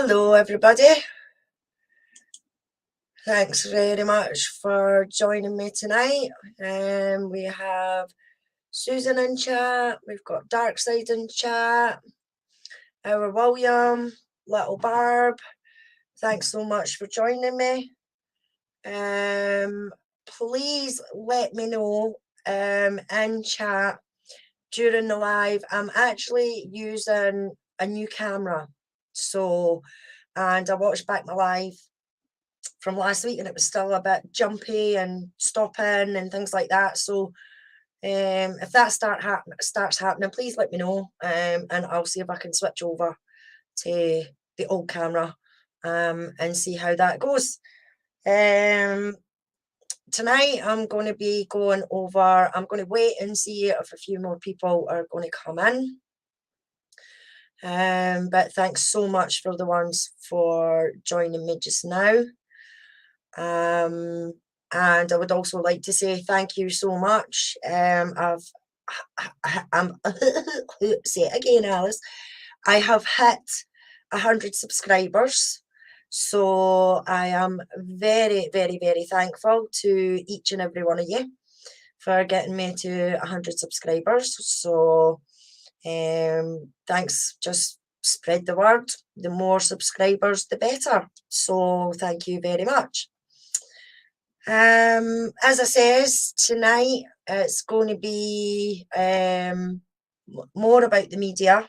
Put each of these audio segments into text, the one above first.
Hello, everybody. Thanks very much for joining me tonight. We have Susan in chat. We've got Darkside in chat. Our William, Little Barb. Thanks so much for joining me. Please let me know in chat during the live. I'm actually using a new camera. And I watched back my live from last week and it was still a bit jumpy and stopping and things like that. So if that starts happening, please let me know, and I'll see if I can switch over to the old camera and see how that goes. Tonight I'm going to be going over, I'm going to wait and see if a few more people are going to come in. But thanks so much for the ones for joining me just now. And I would also like to say thank you so much. I'm say it again, Alice. I have hit 100 subscribers, so I am very, very, very thankful to each and every one of you for getting me to 100 subscribers. So thanks. Just spread the word. The more subscribers, the better. So thank you very much. As I says, tonight it's going to be more about the media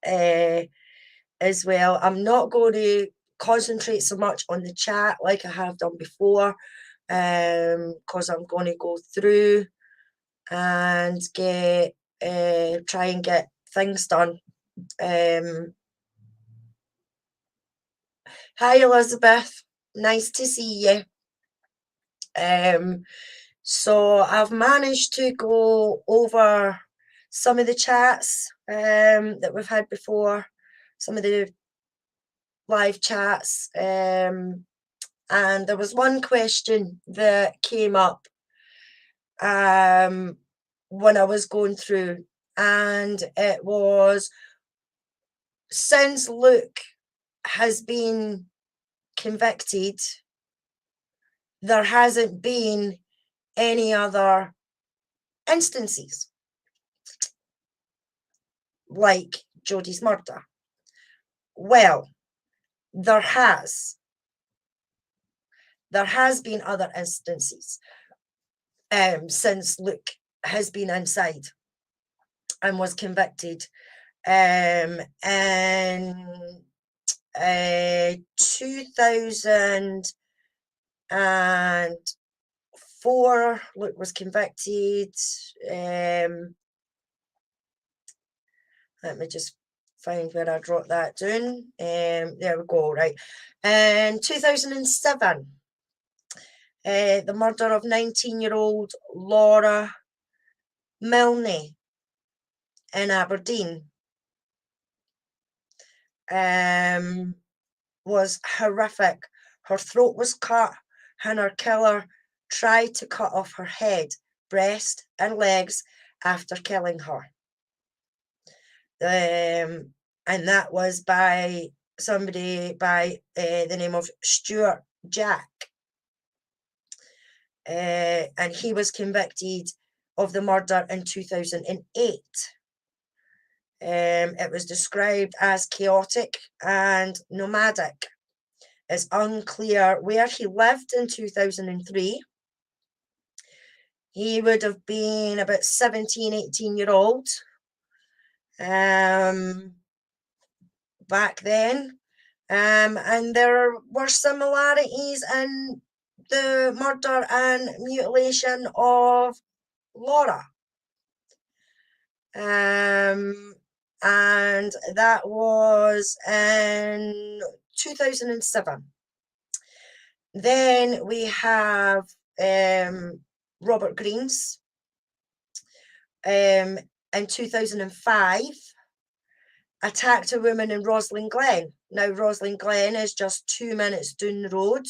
as well. I'm not going to concentrate so much on the chat like I have done before, because I'm going to go through and try and get things done. Hi Elizabeth, nice to see you. So I've managed to go over some of the chats that we've had before, some of the live chats, and there was one question that came up when I was going through, and it was, since Luke has been convicted, there hasn't been any other instances like Jodie's murder. Well, there has been other instances since Luke has been inside and was convicted. In 2004, Luke was convicted. Let me just find where I wrote that down. There we go, right. In 2007, the murder of 19-year-old Laura Milne in Aberdeen was horrific. Her throat was cut and her killer tried to cut off her head, breast and legs after killing her. And that was by somebody by the name of Stuart Jack. And he was convicted of the murder in 2008. It was described as chaotic and nomadic. It's unclear where he lived in 2003. He would have been about 17, 18-year-old back then. And there were similarities in the murder and mutilation of Laura. And that was in 2007. Then we have Robert Greens in 2005, attacked a woman in Roslyn Glen. Now, Roslyn Glen is just 2 minutes down the road.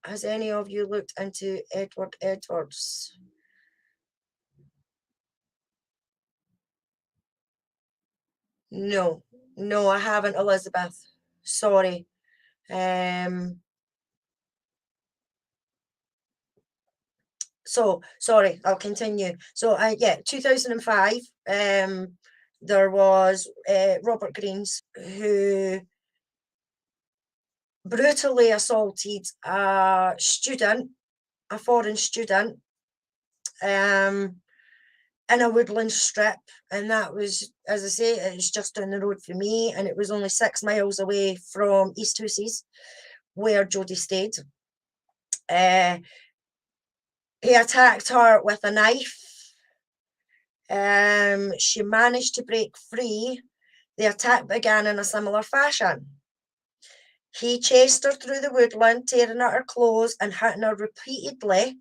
Has any of you looked into Edward Edwards? No, no, I haven't, Elizabeth. Sorry. So sorry, I'll continue. So yeah, 2005, there was Robert Greens, who brutally assaulted a student, a foreign student, in a woodland strip, and that was, as I say, it was just down the road from me, and it was only 6 miles away from East Hoosies, where Jodie stayed. He attacked her with a knife. She managed to break free. The attack began in a similar fashion. He chased her through the woodland, tearing at her clothes and hitting her repeatedly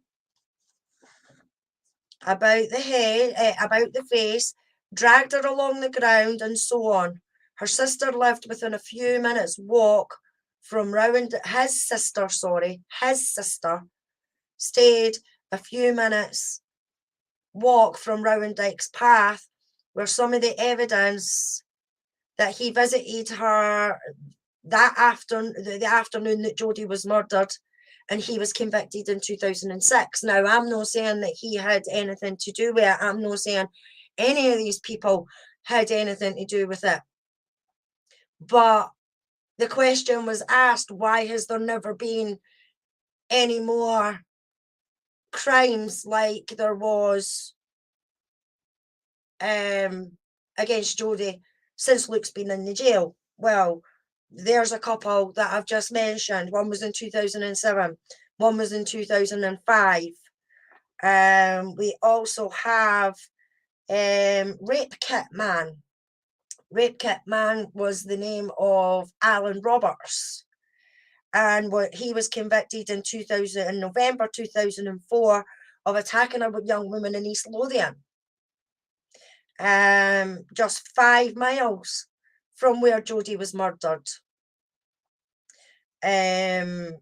about the head, about the face, dragged her along the ground, and so on. Her sister lived within a few minutes' walk from his sister stayed a few minutes walk from Rowandyke's path, where some of the evidence that he visited her that the afternoon that Jodie was murdered, and he was convicted in 2006. Now, I'm not saying that he had anything to do with it. I'm not saying any of these people had anything to do with it. But the question was asked, why has there never been any more crimes like there was against Jodie since Luke's been in the jail? Well, there's a couple that I've just mentioned. One was in 2007, one was in 2005. We also have Rape Kit Man. Rape Kit Man was the name of Alan Roberts, and he was convicted in November 2004 of attacking a young woman in East Lothian, just 5 miles from where Jodie was murdered. A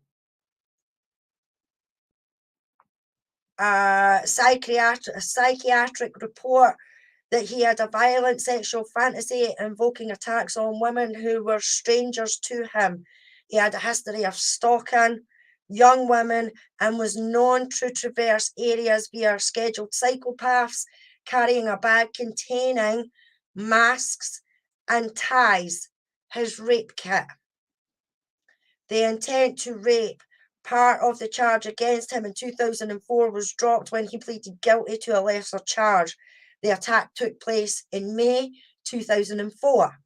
psychiatric report that he had a violent sexual fantasy invoking attacks on women who were strangers to him. He had a history of stalking young women and was known to traverse areas via scheduled psychopaths, carrying a bag containing masks and ties, his rape kit. The intent to rape, part of the charge against him in 2004, was dropped when he pleaded guilty to a lesser charge. The attack took place in May 2004,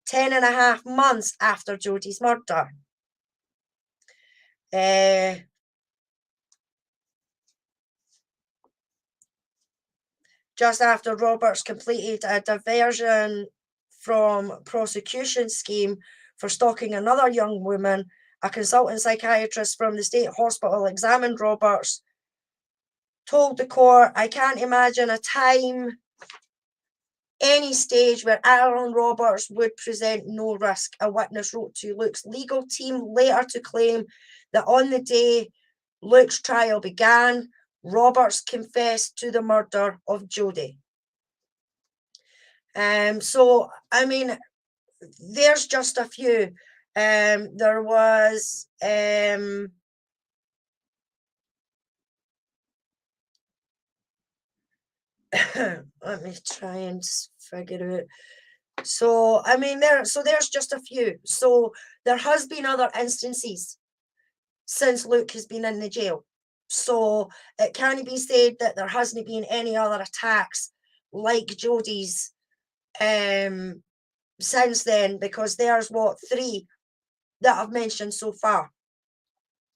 10.5 months after Jodie's murder. Just after Roberts completed a diversion from prosecution scheme for stalking another young woman, a consultant psychiatrist from the state hospital examined Roberts, told the court, "I can't imagine a time, any stage where Alan Roberts would present no risk," a witness wrote to Luke's legal team later to claim that on the day Luke's trial began, Roberts confessed to the murder of Jodie. So, I mean, there's just a few. There was let me try and figure it. So, I mean, there's just a few. So there has been other instances since Luke has been in the jail. So it can't be said that there hasn't been any other attacks like Jodie's since then, because there's 3 that I've mentioned so far.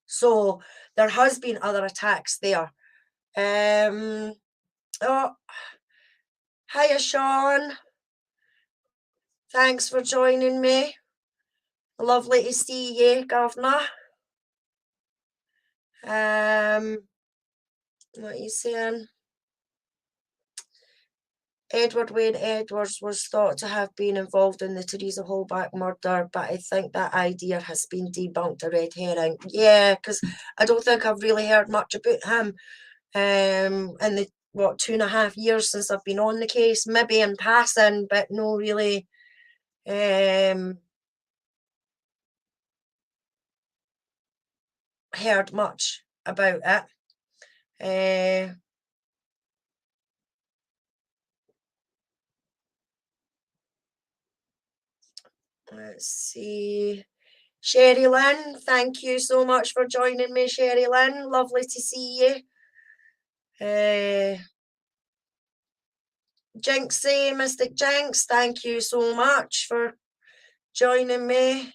So there has been other attacks there. Oh, hiya, Sean. Thanks for joining me. Lovely to see you, Governor. What are you saying? Edward Wayne Edwards was thought to have been involved in the Teresa Holback murder, but I think that idea has been debunked, a red herring. Yeah, because I don't think I've really heard much about him. And what, 2.5 years since I've been on the case, maybe in passing, but no really heard much about it. Let's see. Sherry Lynn, thank you so much for joining me, Sherry Lynn. Lovely to see you. Jinxie, Mystic Jinx, thank you so much for joining me.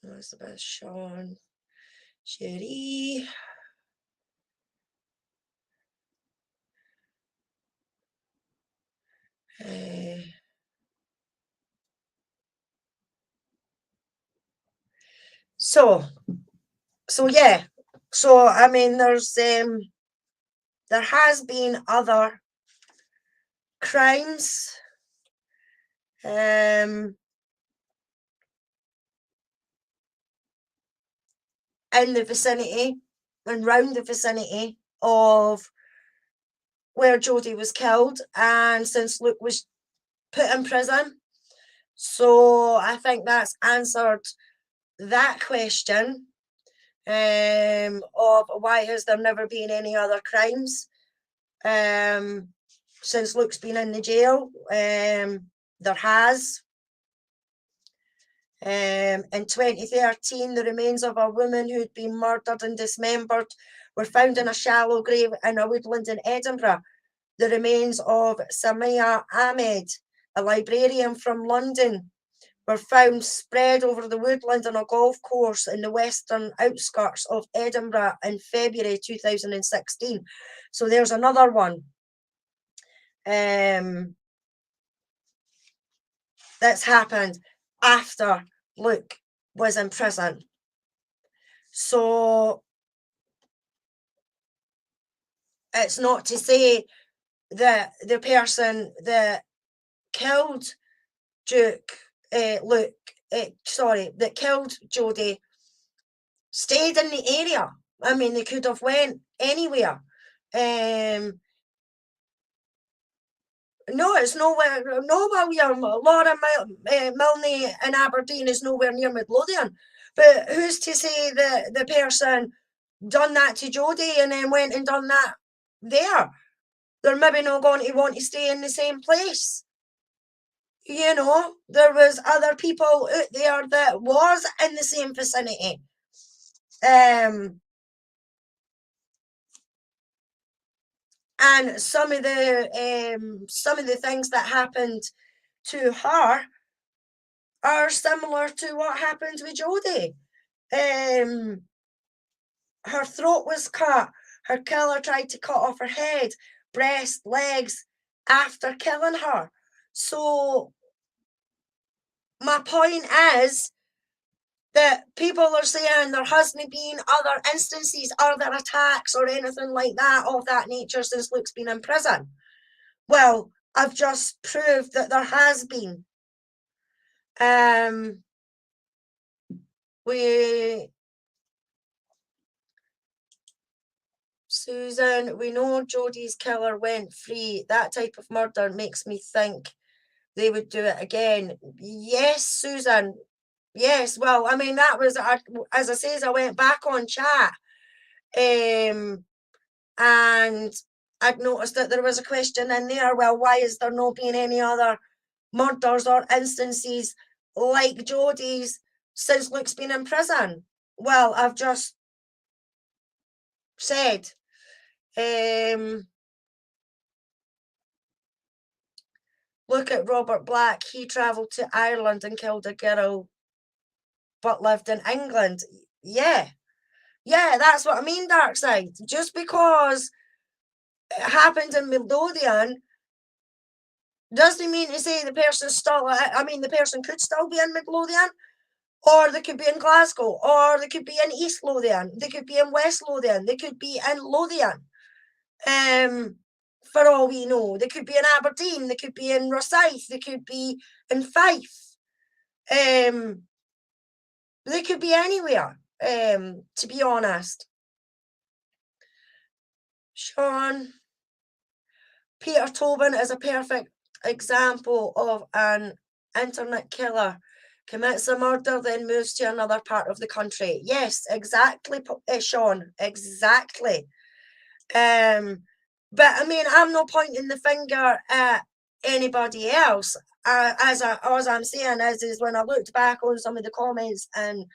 Elizabeth, Sean, Sherry. So yeah. So I mean, there has been other crimes in the vicinity and round the vicinity of where Jodie was killed, and since Luke was put in prison. So I think that's answered that question of why has there never been any other crimes since Luke's been in the jail. There has. In 2013, the remains of a woman who'd been murdered and dismembered were found in a shallow grave in a woodland in Edinburgh. The remains of Samia Ahmed, a librarian from London, were found spread over the woodland on a golf course in the western outskirts of Edinburgh in February 2016. So there's another one that's happened after Luke was in prison. So it's not to say that the person that killed that killed Jodie stayed in the area. I mean, they could have went anywhere. No, it's nowhere. No, William. Laura Milne in Aberdeen is nowhere near Midlothian. But who's to say that the person done that to Jodie and then went and done that there? They're maybe not going to want to stay in the same place. You know, there was other people out there that was in the same vicinity. And some of the things that happened to her are similar to what happened with Jodie. Her throat was cut. Her killer tried to cut off her head, breast, legs after killing her. So my point is that people are saying there hasn't been other instances, other attacks or anything like that of that nature since Luke's been in prison. Well, I've just proved that there has been. Susan, we know Jodie's killer went free. That type of murder makes me think they would do it again. Yes, Susan. Yes, well, I mean, that was, as I says, I went back on chat and I'd noticed that there was a question in there, well, why is there not been any other murders or instances like Jodie's since Luke's been in prison? Well, I've just said, look at Robert Black. He travelled to Ireland and killed a girl but lived in England. Yeah, that's what I mean, Darkside. Just because it happened in Midlothian doesn't mean to say the person's still, I mean, the person could still be in Midlothian, or they could be in Glasgow, or they could be in East Lothian, they could be in West Lothian, they could be in Lothian. For all we know, they could be in Aberdeen, they could be in Rosyth, they could be in Fife. They could be anywhere, to be honest. Sean, Peter Tobin is a perfect example of an internet killer. Commits a murder, then moves to another part of the country. Yes, exactly, Sean, exactly. But I mean, I'm not pointing the finger at anybody else. As I'm saying is when I looked back on some of the comments and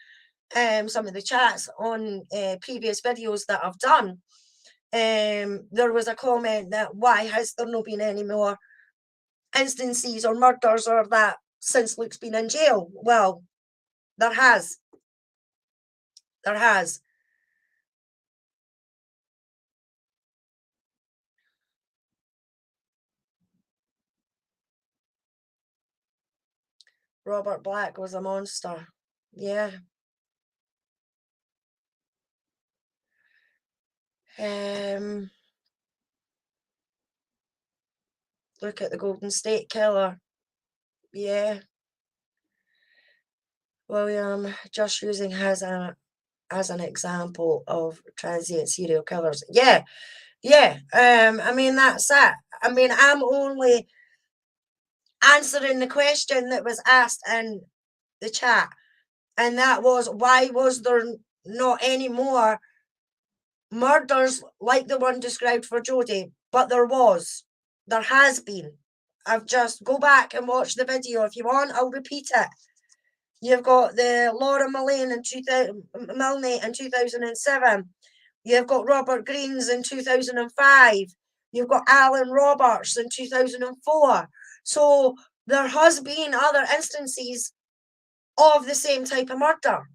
some of the chats on previous videos that I've done, there was a comment that why has there not been any more instances or murders or that since Luke's been in jail? Well, there has. There has. Robert Black was a monster. Yeah. Look at the Golden State Killer. Yeah. William, just using as an example of transient serial killers. Yeah. Yeah. I mean, that's it. I mean, I'm only answering the question that was asked in the chat, and that was why was there not any more murders like the one described for Jodie? But there has been. I've just go back and watch the video if you want. I'll repeat it. You've got the Laura Milne in 2007. You've got Robert Greens in 2005. You've got Alan Roberts in 2004. So there has been other instances of the same type of murder.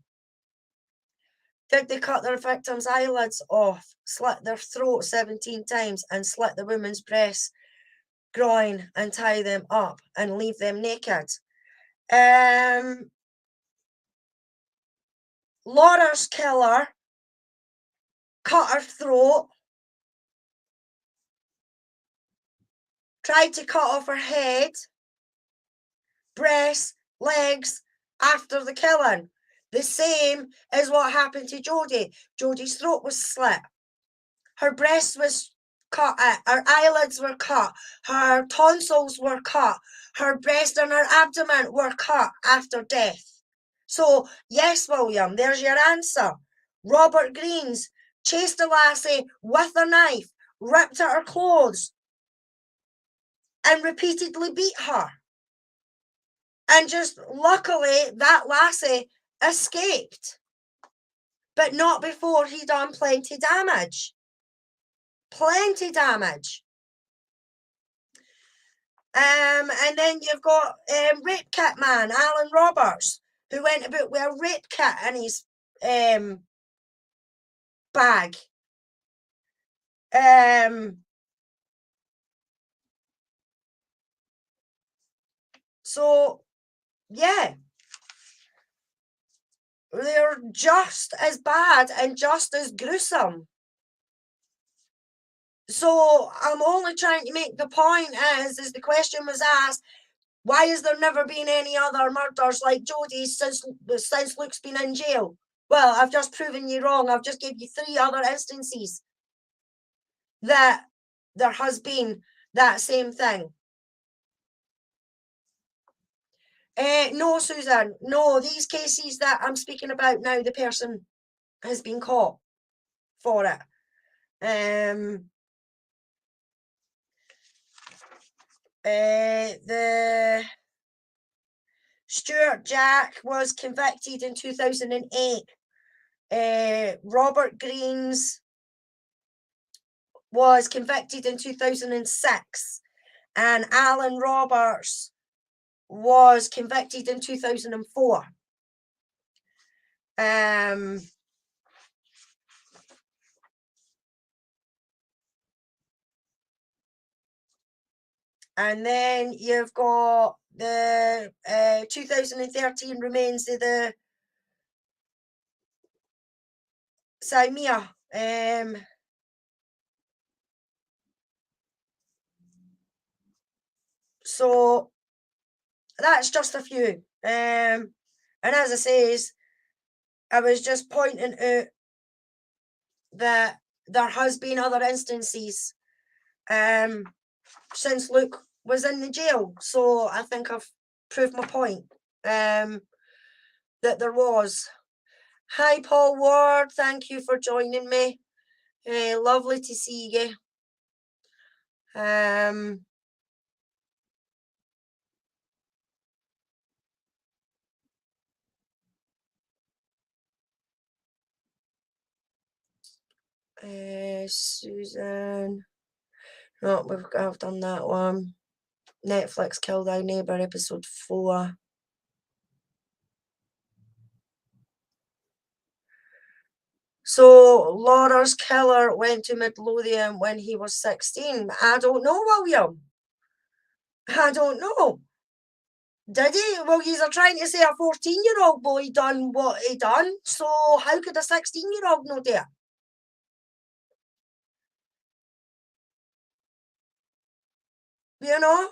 Did they cut their victims' eyelids off, slit their throat 17 times, and slit the woman's breast, groin, and tie them up and leave them naked? Laura's killer cut her throat, tried to cut off her head, breasts, legs after the killing. The same as what happened to Jodie. Jodie's throat was slit. Her breast was cut out. Her eyelids were cut. Her tonsils were cut. Her breast and her abdomen were cut after death. So, yes, William, there's your answer. Robert Greens chased a lassie with a knife, ripped at her clothes, and repeatedly beat her. And just luckily, that lassie escaped. But not before he done plenty damage. Plenty damage. And then you've got rape kit man, Alan Roberts, who went about with a rape kit in his bag. So, yeah. They're just as bad and just as gruesome. So I'm only trying to make the point is the question was asked, why has there never been any other murders like Jodie's since Luke's been in jail? Well, I've just proven you wrong. I've just gave you 3 other instances that there has been that same thing. No, Susan, no, these cases that I'm speaking about now, the person has been caught for it. The Stuart Jack was convicted in 2008. Robert Greens was convicted in 2006, and Alan Roberts was convicted in 2004. And then you've got the 2013 remains of the Saimia. So that's just a few. And as I says, I was just pointing out that there has been other instances since Luke was in the jail. So I think I've proved my point that there was. Hi, Paul Ward. Thank you for joining me. Lovely to see you. Susan. No, I've done that one. Netflix Kill Thy Neighbour, episode 4. So Laura's killer went to Midlothian when he was 16. I don't know, William. I don't know. Did he? Well, you're trying to say a 14-year-old boy done what he done. So how could a 16-year-old know that? You know?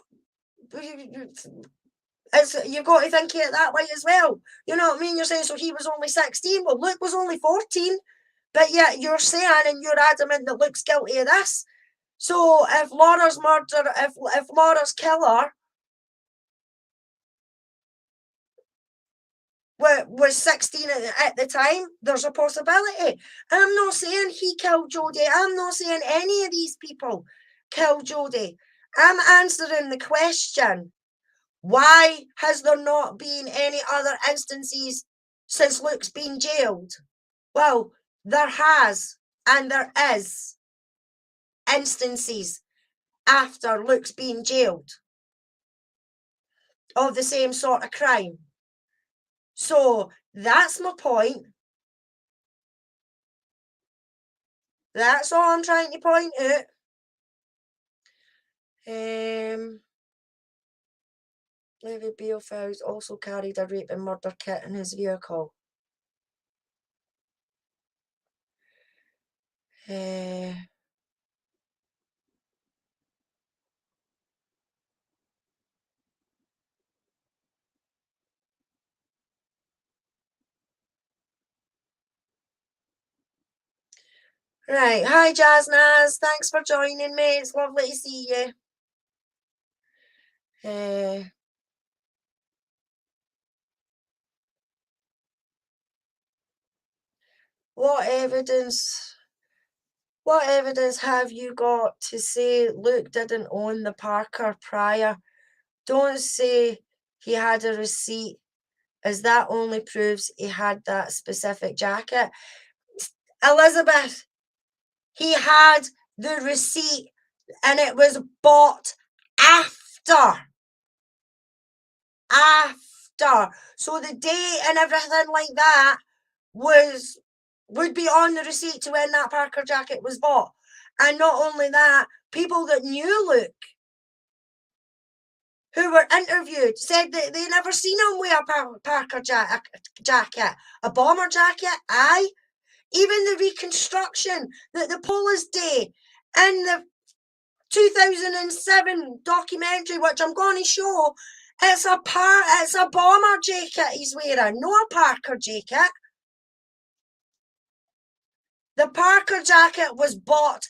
You've got to think of it that way as well. You know what I mean? You're saying, so he was only 16. Well, Luke was only 14. But yet you're saying, and you're adamant that Luke's guilty of this. So if Laura's murder, if Laura's killer was 16 at the time, there's a possibility. I'm not saying he killed Jodie. I'm not saying any of these people killed Jodie. I'm answering the question. Why has there not been any other instances since Luke's been jailed? Well, there has, and there is instances after Luke's been jailed of the same sort of crime. So that's my point. That's all I'm trying to point out. Levi Beelfels also carried a rape and murder kit in his vehicle. Right, hi Jasnaz, thanks for joining me. It's lovely to see you. What evidence have you got to say Luke didn't own the Parker prior? Don't say he had a receipt, as that only proves he had that specific jacket. Elizabeth, he had the receipt and it was bought after. So the date and everything like that would be on the receipt to when that Parker jacket was bought. And not only that, people that knew Luke, who were interviewed, said that they never seen him wear a Parker jacket. A bomber jacket, aye. Even the reconstruction that the police did in the 2007 documentary, which I'm going to show, it's a bomber jacket he's wearing, not a Parker jacket. The Parker jacket was bought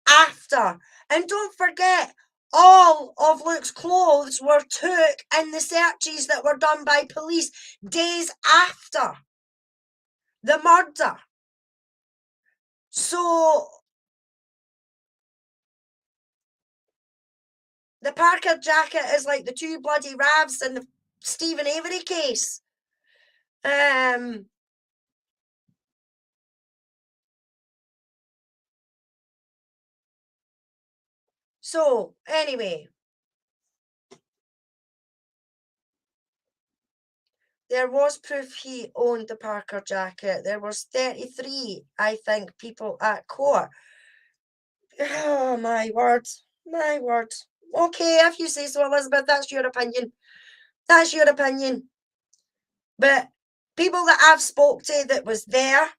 after. And don't forget, all of Luke's clothes were took in the searches that were done by police days after the murder. So the Parker jacket is like the two bloody Ravs in the Stephen Avery case. So anyway, there was proof he owned the Parker jacket. There was 33, I think, people at court. Oh, my word. My word. Okay, if you say so, Elizabeth, that's your opinion. That's your opinion. But people that I've spoke to that was there,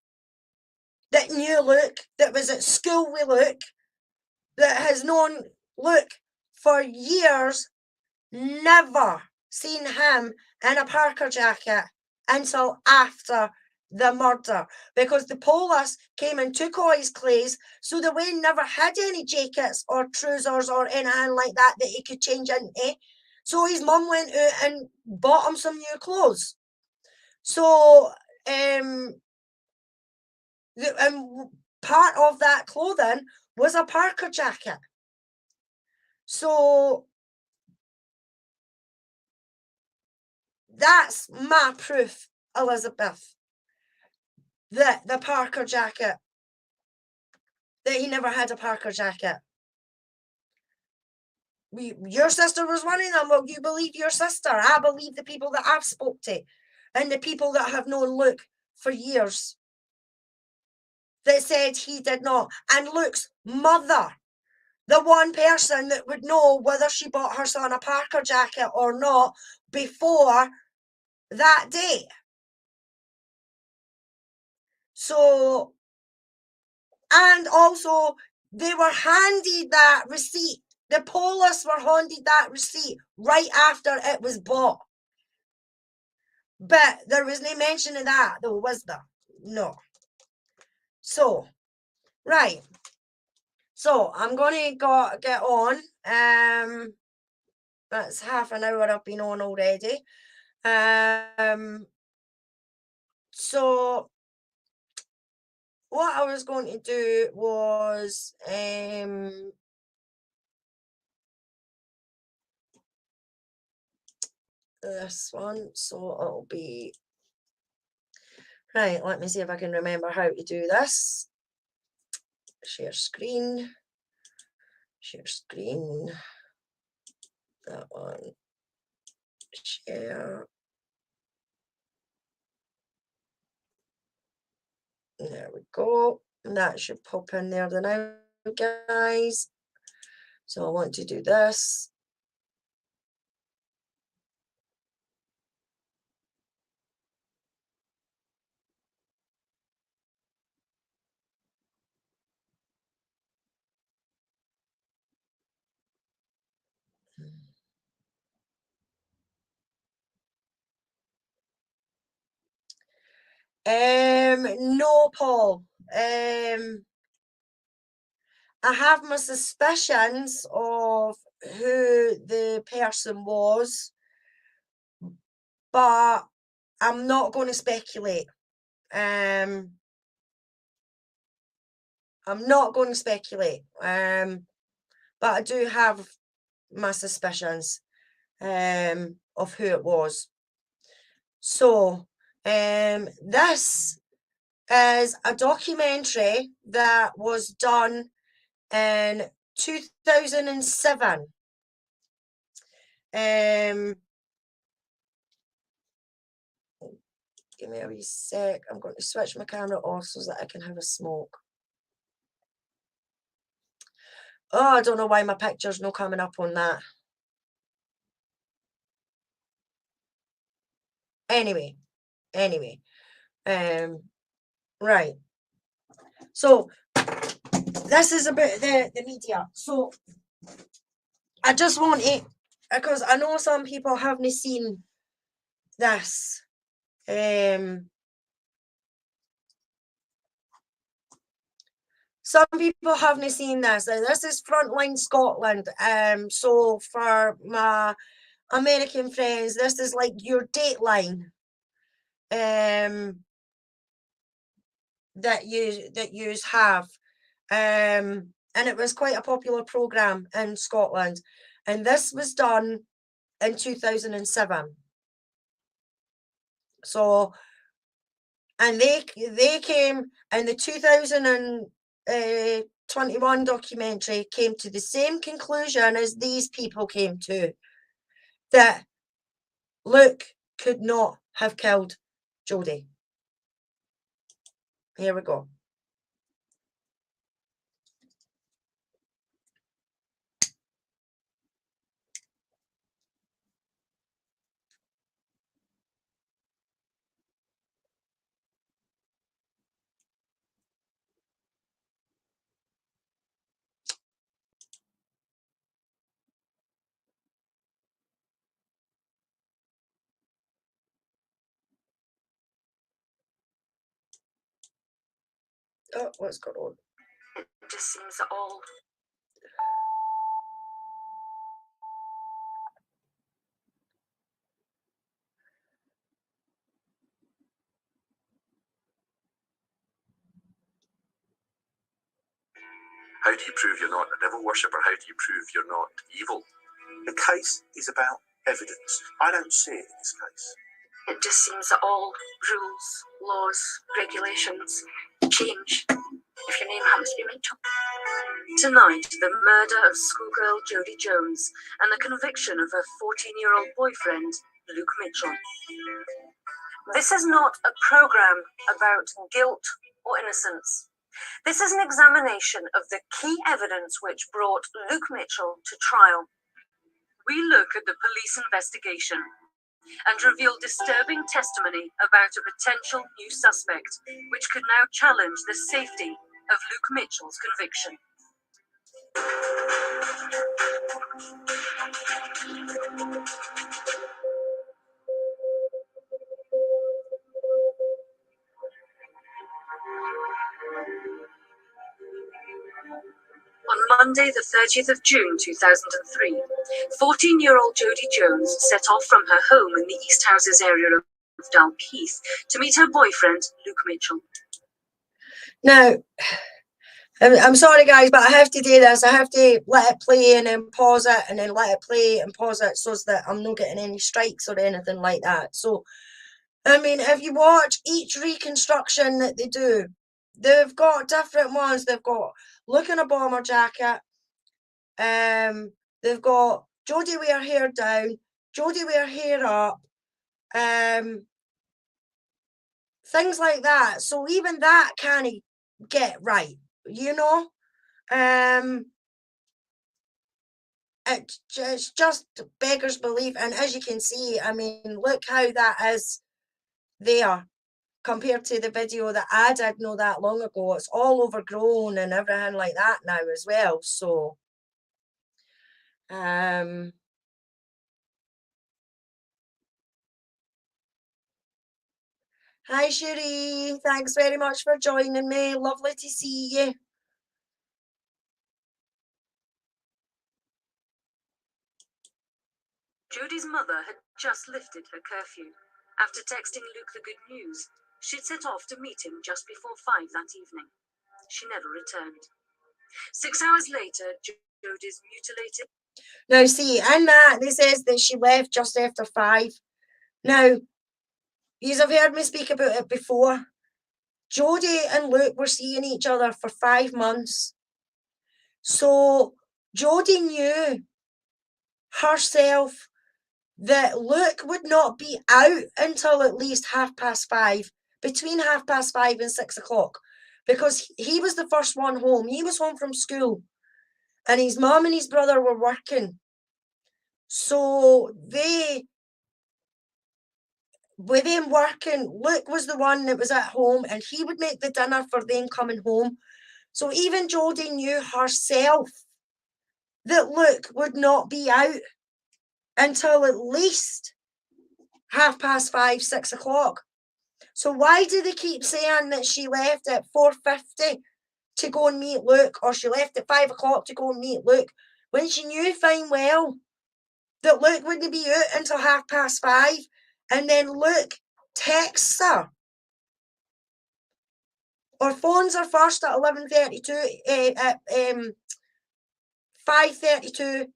that knew Luke, that was at school with Luke, that has known Luke for years, never seen him in a Parker jacket. until after the murder, because the police came and took all his clothes, so the Wayne never had any jackets or trousers or anything like that that he could change into. So his mum went out and bought him some new clothes. So part of that clothing was a Parker jacket. So that's my proof, Elizabeth, that the Parker jacket, that he never had a Parker jacket. Your sister was one of them. Well, you believe your sister. I believe the people that I've spoke to and the people that have known Luke for years that said he did not. And Luke's mother, the one person that would know whether she bought her son a Parker jacket or not before that day. So, and also they were handed that receipt. The police were handed that receipt right after it was bought. But there was no mention of that, though, was there? No. So, right. So, I'm going to get on. That's half an hour I've been on already. So, what I was going to do was this one. So, it'll be... Right, let me see if I can remember how to do this. Share screen. Share screen. That one. Share. There we go. And that should pop in there now, guys. So I want to do this. No, Paul. I have my suspicions of who the person was, but I'm not going to speculate. I'm not going to speculate. But I do have my suspicions of who it was. So, this is a documentary that was done in 2007. Give me a wee sec. I'm going to switch my camera off so that I can have a smoke. Oh, I don't know why my picture's not coming up on that. Anyway, right. So this is about the media. So I just want it, because I know some people haven't seen this. Some people haven't seen this. Now, this is Frontline Scotland. So for my American friends, this is like your Dateline. That you have. And it was quite a popular program in Scotland. And this was done in 2007. So, and they came, and the 2021 documentary came to the same conclusion as these people came to, that Luke could not have killed Jodie. Here we go. Oh, what's going on? It just seems all... How do you prove you're not a devil worshipper? How do you prove you're not evil? The case is about evidence. I don't see it in this case. It just seems that all rules, laws, regulations change if your name happens to be Mitchell. Tonight, the murder of schoolgirl Jodie Jones and the conviction of her 14-year-old boyfriend, Luke Mitchell. This is not a program about guilt or innocence. This is an examination of the key evidence which brought Luke Mitchell to trial. We look at the police investigation and reveal disturbing testimony about a potential new suspect, which could now challenge the safety of Luke Mitchell's conviction. On Monday, the 30th of June 2003, 14-year-old Jodie Jones set off from her home in the East Houses area of Dalkeith to meet her boyfriend, Luke Mitchell. Now, I'm sorry guys, but I have to do this. I have to let it play and then pause it and then let it play and pause it so that I'm not getting any strikes or anything like that. So, I mean, if you watch each reconstruction that they do, they've got different ones. They've got Luke in a bomber jacket. They've got Jodie with her hair down, Jodie with her hair up, things like that. So even that can't get right, you know. It just beggars belief. And as you can see, I mean, look how that is there compared to the video that I did know that long ago. It's all overgrown and everything like that now as well. So hi Cherie, thanks very much for joining me. Lovely to see you. Jodie's mother had just lifted her curfew. After texting Luke the good news, she'd set off to meet him just before 5 that evening. She never returned. 6 hours later, Jodie's mutilated... Now see, in that, it says that she left just after 5. Now, you have heard me speak about it before. Jodie and Luke were seeing each other for 5 months. So, Jodie knew herself that Luke would not be out until at least 5:30, between 5:30 and 6 o'clock, because he was the first one home. He was home from school, and his mum and his brother were working. So with them working, Luke was the one that was at home, and he would make the dinner for them coming home. So even Jodie knew herself that Luke would not be out until at least 5:30, 6 o'clock. So why do they keep saying that she left at 4:50 to go and meet Luke, or she left at 5 o'clock to go and meet Luke, when she knew fine well that Luke wouldn't be out until 5:30, and then Luke texts her or phones her first at 11:32, at 5:32,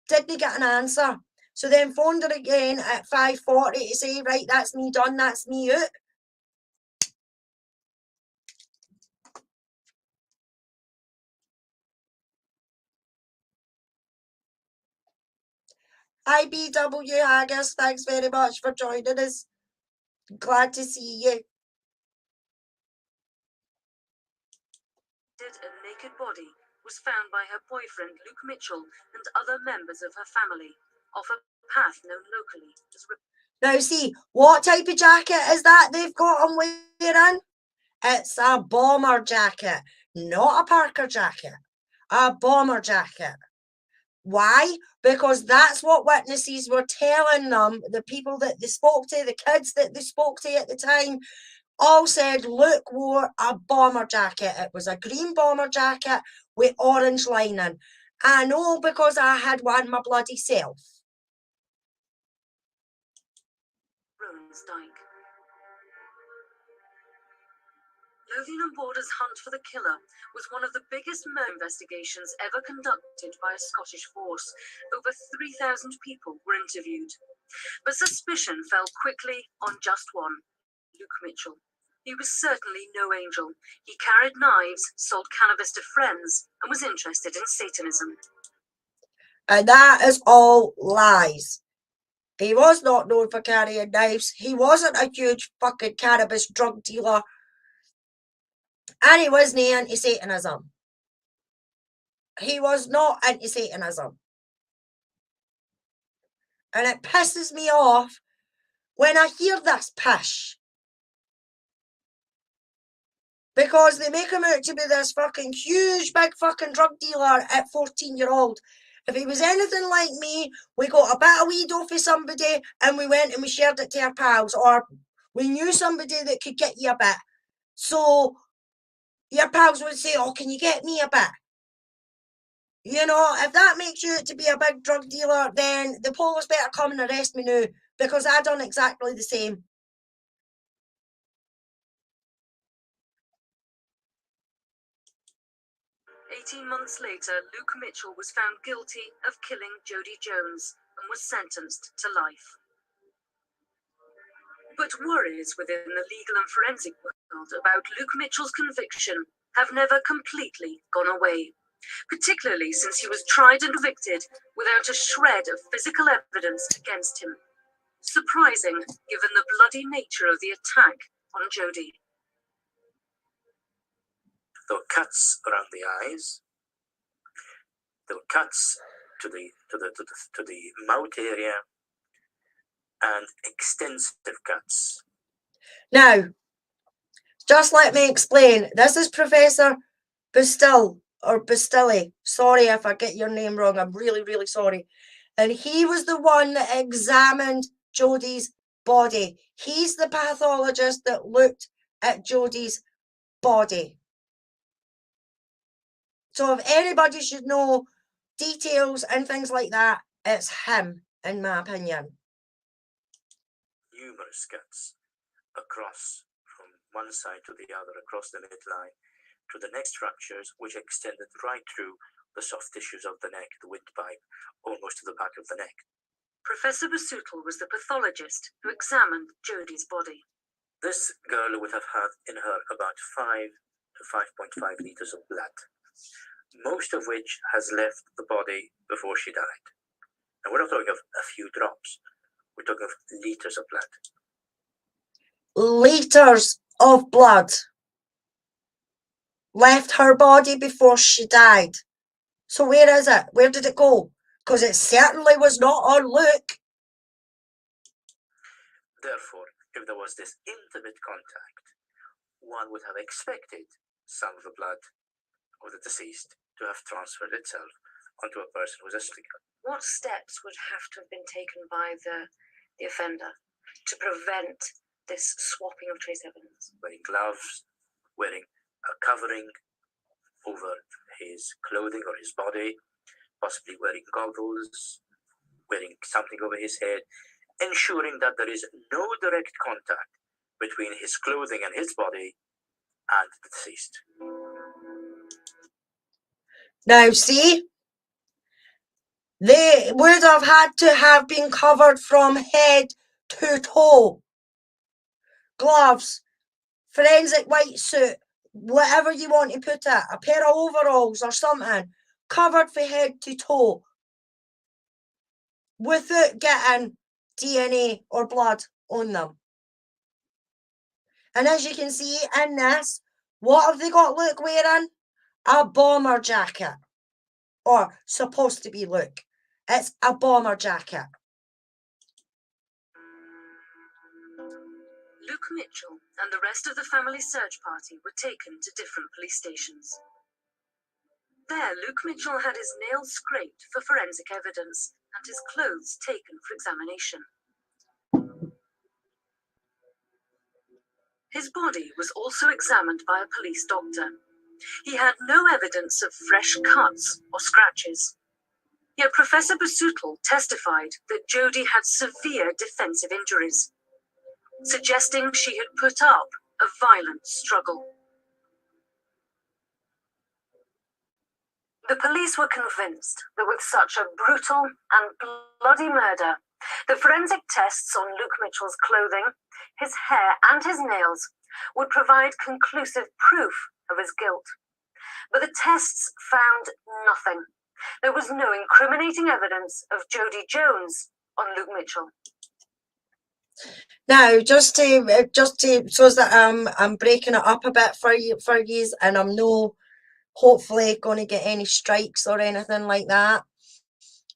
didn't get an answer. So then phoned her again at 5:40 to say, right, that's me done, that's me out. IBW Haggis, thanks very much for joining us. Glad to see you. A naked body was found by her boyfriend Luke Mitchell and other members of her family off a path known locally as... Now see, what type of jacket is that they've got on wearing? It's a bomber jacket, not a Parker jacket. A bomber jacket. Why? Because that's what witnesses were telling them, the people that they spoke to, the kids that they spoke to at the time. all said Luke wore a bomber jacket. It was a green bomber jacket with orange lining. I know because I had one my bloody self. Ronsdyke. Lothian Border's hunt for the killer was one of the biggest murder investigations ever conducted by a Scottish force. Over 3,000 people were interviewed. But suspicion fell quickly on just one, Luke Mitchell. He was certainly no angel. He carried knives, sold cannabis to friends, and was interested in Satanism. And that is all lies. He was not known for carrying knives. He wasn't a huge fucking cannabis drug dealer. And he wasn't anti-Satanism. He was not anti-Satanism. And it pisses me off when I hear this pish. Because they make him out to be this fucking huge, big fucking drug dealer at 14-year-old. If he was anything like me, we got a bit of weed off of somebody and we went and we shared it to our pals. Or we knew somebody that could get you a bit. So your pals would say, oh, can you get me a bit? You know, if that makes you out to be a big drug dealer, then the police better come and arrest me now. Because I done exactly the same. 18 months later, Luke Mitchell was found guilty of killing Jody Jones and was sentenced to life. But worries within the legal and forensic world about Luke Mitchell's conviction have never completely gone away, particularly since he was tried and convicted without a shred of physical evidence against him. Surprising, given the bloody nature of the attack on Jody. There were cuts around the eyes. There were cuts to the mouth area, and extensive cuts. Now, just let me explain. This is Professor Bustilli, or Bustilli. Sorry if I get your name wrong. I'm really, really sorry. And he was the one that examined Jody's body. He's the pathologist that looked at Jody's body. So if anybody should know details and things like that, it's him, in my opinion. Numerous cuts across from one side to the other, across the midline, to the neck structures, which extended right through the soft tissues of the neck, the windpipe, almost to the back of the neck. Professor Busuttil was the pathologist who examined Jody's body. This girl would have had in her about 5 to 5.5 liters of blood, most of which has left the body before she died. And we're not talking of a few drops. We're talking of liters of blood. Liters of blood left her body before she died. So where is it? Where did it go? Because it certainly was not on Luke. Therefore, if there was this intimate contact, one would have expected some of the blood of the deceased to have transferred itself onto a person who was asleep. What steps would have to have been taken by the offender to prevent this swapping of trace evidence? Wearing gloves, wearing a covering over his clothing or his body, possibly wearing goggles, wearing something over his head, ensuring that there is no direct contact between his clothing and his body and the deceased. Now see, they would have had to have been covered from head to toe. Gloves, forensic white suit, whatever you want to put it, a pair of overalls or something, covered from head to toe, without getting DNA or blood on them. And as you can see in this, what have they got Luke wearing? A bomber jacket. Or supposed to be Luke. It's a bomber jacket. Luke Mitchell and the rest of the family search party were taken to different police stations. There, Luke Mitchell had his nails scraped for forensic evidence and his clothes taken for examination. His body was also examined by a police doctor. He had no evidence of fresh cuts or scratches. Yet Professor Basutle testified that Jodi had severe defensive injuries, suggesting she had put up a violent struggle. The police were convinced that with such a brutal and bloody murder, the forensic tests on Luke Mitchell's clothing, his hair and his nails would provide conclusive proof of his guilt. But the tests found nothing. There was no incriminating evidence of Jodi Jones on Luke Mitchell. Now, just to so that I'm breaking it up a bit for you, and I'm no hopefully going to get any strikes or anything like that.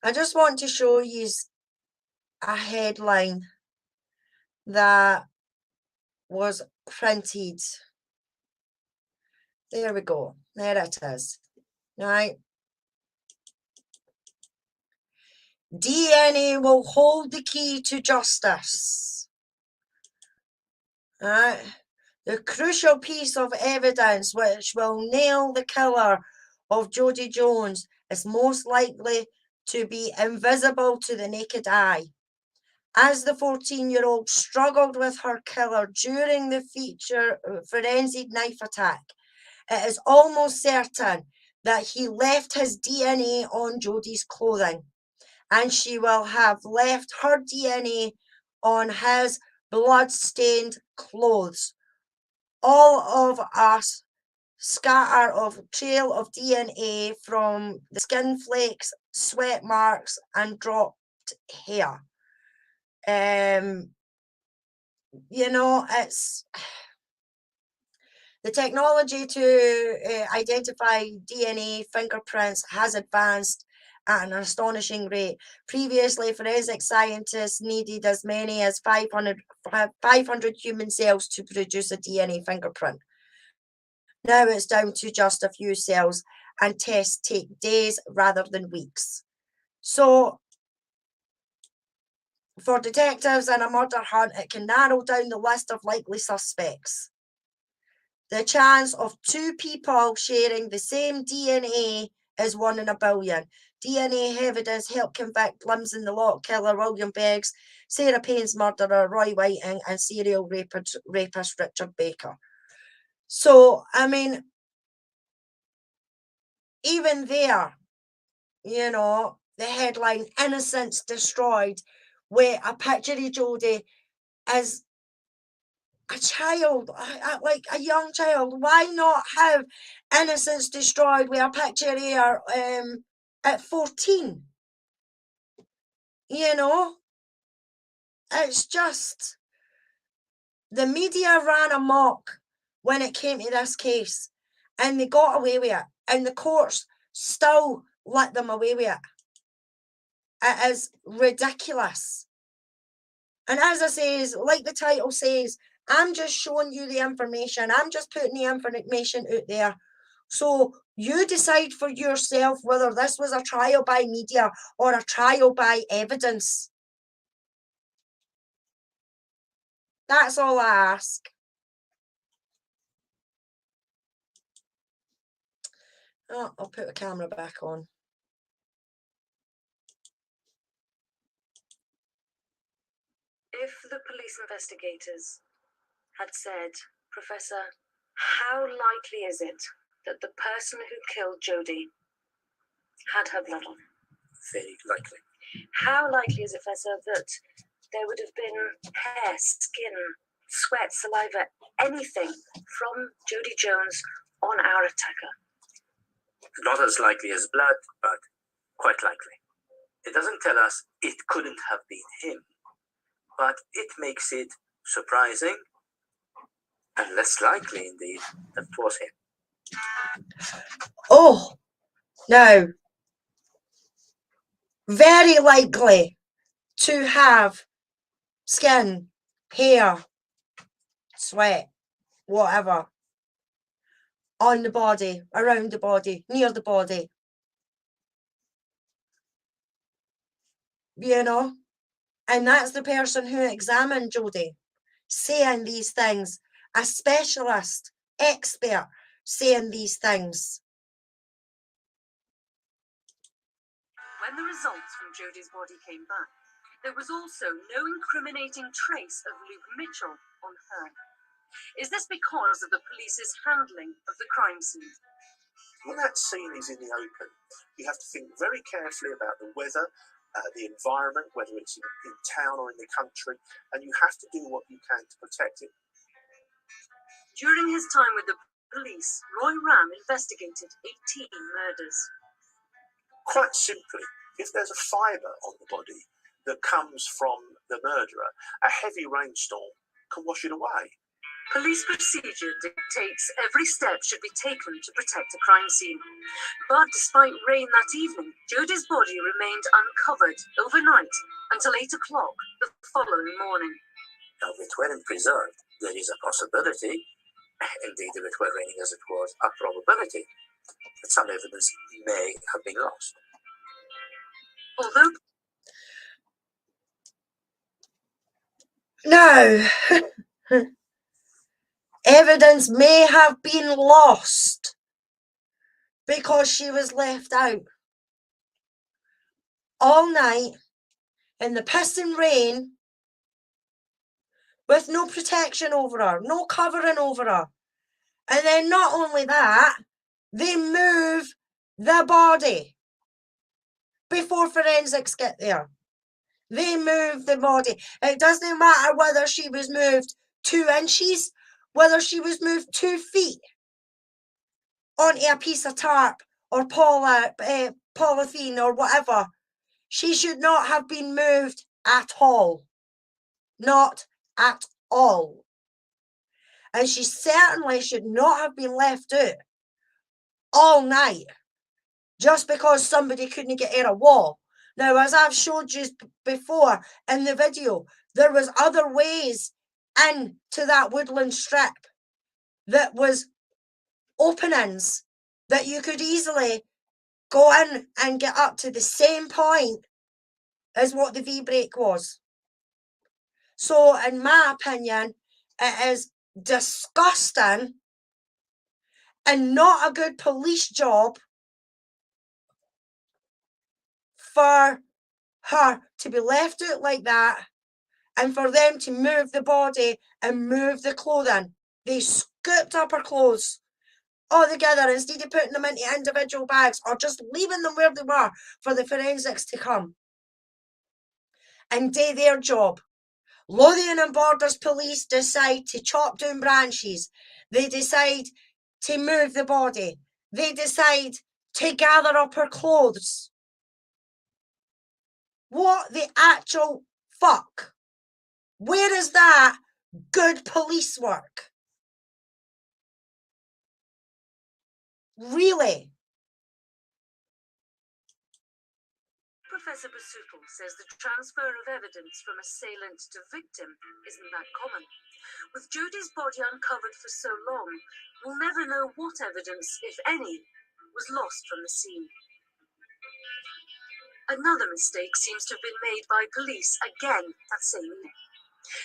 I just want to show you a headline that was printed. There we go. There it is. Right. DNA will hold the key to justice. Right. The crucial piece of evidence which will nail the killer of Jodi Jones is most likely to be invisible to the naked eye. As the 14-year-old struggled with her killer during the feature forensic knife attack, it is almost certain that he left his DNA on Jodi's clothing, and she will have left her DNA on his blood-stained clothes. All of us scatter of trail of DNA from the skin flakes, sweat marks, and dropped hair. You know, it's the technology to identify DNA fingerprints has advanced at an astonishing rate. Previously, forensic scientists needed as many as 500 human cells to produce a DNA fingerprint. Now it's down to just a few cells, and tests take days rather than weeks. So, for detectives in a murder hunt, it can narrow down the list of likely suspects. The chance of two people sharing the same DNA is 1 in a billion. DNA evidence helped convict Limson the Lot killer William Beggs, Sarah Payne's murderer Roy Whiting, and serial rapist Richard Baker. So, I mean, even there, you know, the headline, Innocence Destroyed, where a picture of Jodi as a child, like a young child. Why not have Innocence Destroyed with a picture here at 14? You know, it's just, the media ran amok when it came to this case, and they got away with it, and the courts still let them away with it. It is ridiculous. And as I say, like the title says, I'm just showing you the information. I'm just putting the information out there. So you decide for yourself whether this was a trial by media or a trial by evidence. That's all I ask. Oh, I'll put the camera back on. If the police investigators had said, Professor, how likely is it that the person who killed Jodi had her blood on? Very likely. How likely is it, Professor, that there would have been hair, skin, sweat, saliva, anything from Jodi Jones on our attacker? Not as likely as blood, but quite likely. It doesn't tell us it couldn't have been him, but it makes it surprising and less likely indeed that it was him. Oh, now, very likely to have skin, hair, sweat, whatever, on the body, around the body, near the body. You know? And that's the person who examined Jodi, saying these things a specialist, expert saying these things. When the results from Jodie's body came back, there was also no incriminating trace of Luke Mitchell on her. Is this because of the police's handling of the crime scene? When that scene is in the open, you have to think very carefully about the weather, the environment, whether it's in town or in the country, and you have to do what you can to protect it. During his time with the police, Roy Ram investigated 18 murders. Quite simply, if there's a fibre on the body that comes from the murderer, a heavy rainstorm can wash it away. Police procedure dictates every step should be taken to protect a crime scene. But despite rain that evening, Jodie's body remained uncovered overnight until 8 o'clock the following morning. Now, if it weren't preserved, there is a possibility, indeed if it were raining as it was, a probability, that some evidence may have been lost. Although Now, evidence may have been lost because she was left out all night in the pissing rain with no protection over her, no covering over her. And then not only that, they move the body before forensics get there. They move the body. It doesn't matter whether she was moved 2 inches, whether she was moved 2 feet onto a piece of tarp or polythene or whatever. She should not have been moved at all. Not at all. And she certainly should not have been left out all night just because somebody couldn't get in a wall. Now, as I've showed you before in the video, there was other ways into that woodland strip that was openings that you could easily go in and get up to the same point as what the V-break was. So, in my opinion, it is disgusting and not a good police job for her to be left out like that and for them to move the body and move the clothing. They scooped up her clothes all together instead of putting them into individual bags or just leaving them where they were for the forensics to come and do their job. Lothian and Borders Police decide to chop down branches. They decide to move the body. They decide to gather up her clothes. What the actual fuck? Where is that good police work? Really? Professor Basupal says the transfer of evidence from assailant to victim isn't that common. With Jodie's body uncovered for so long, we'll never know what evidence, if any, was lost from the scene. Another mistake seems to have been made by police again that same evening.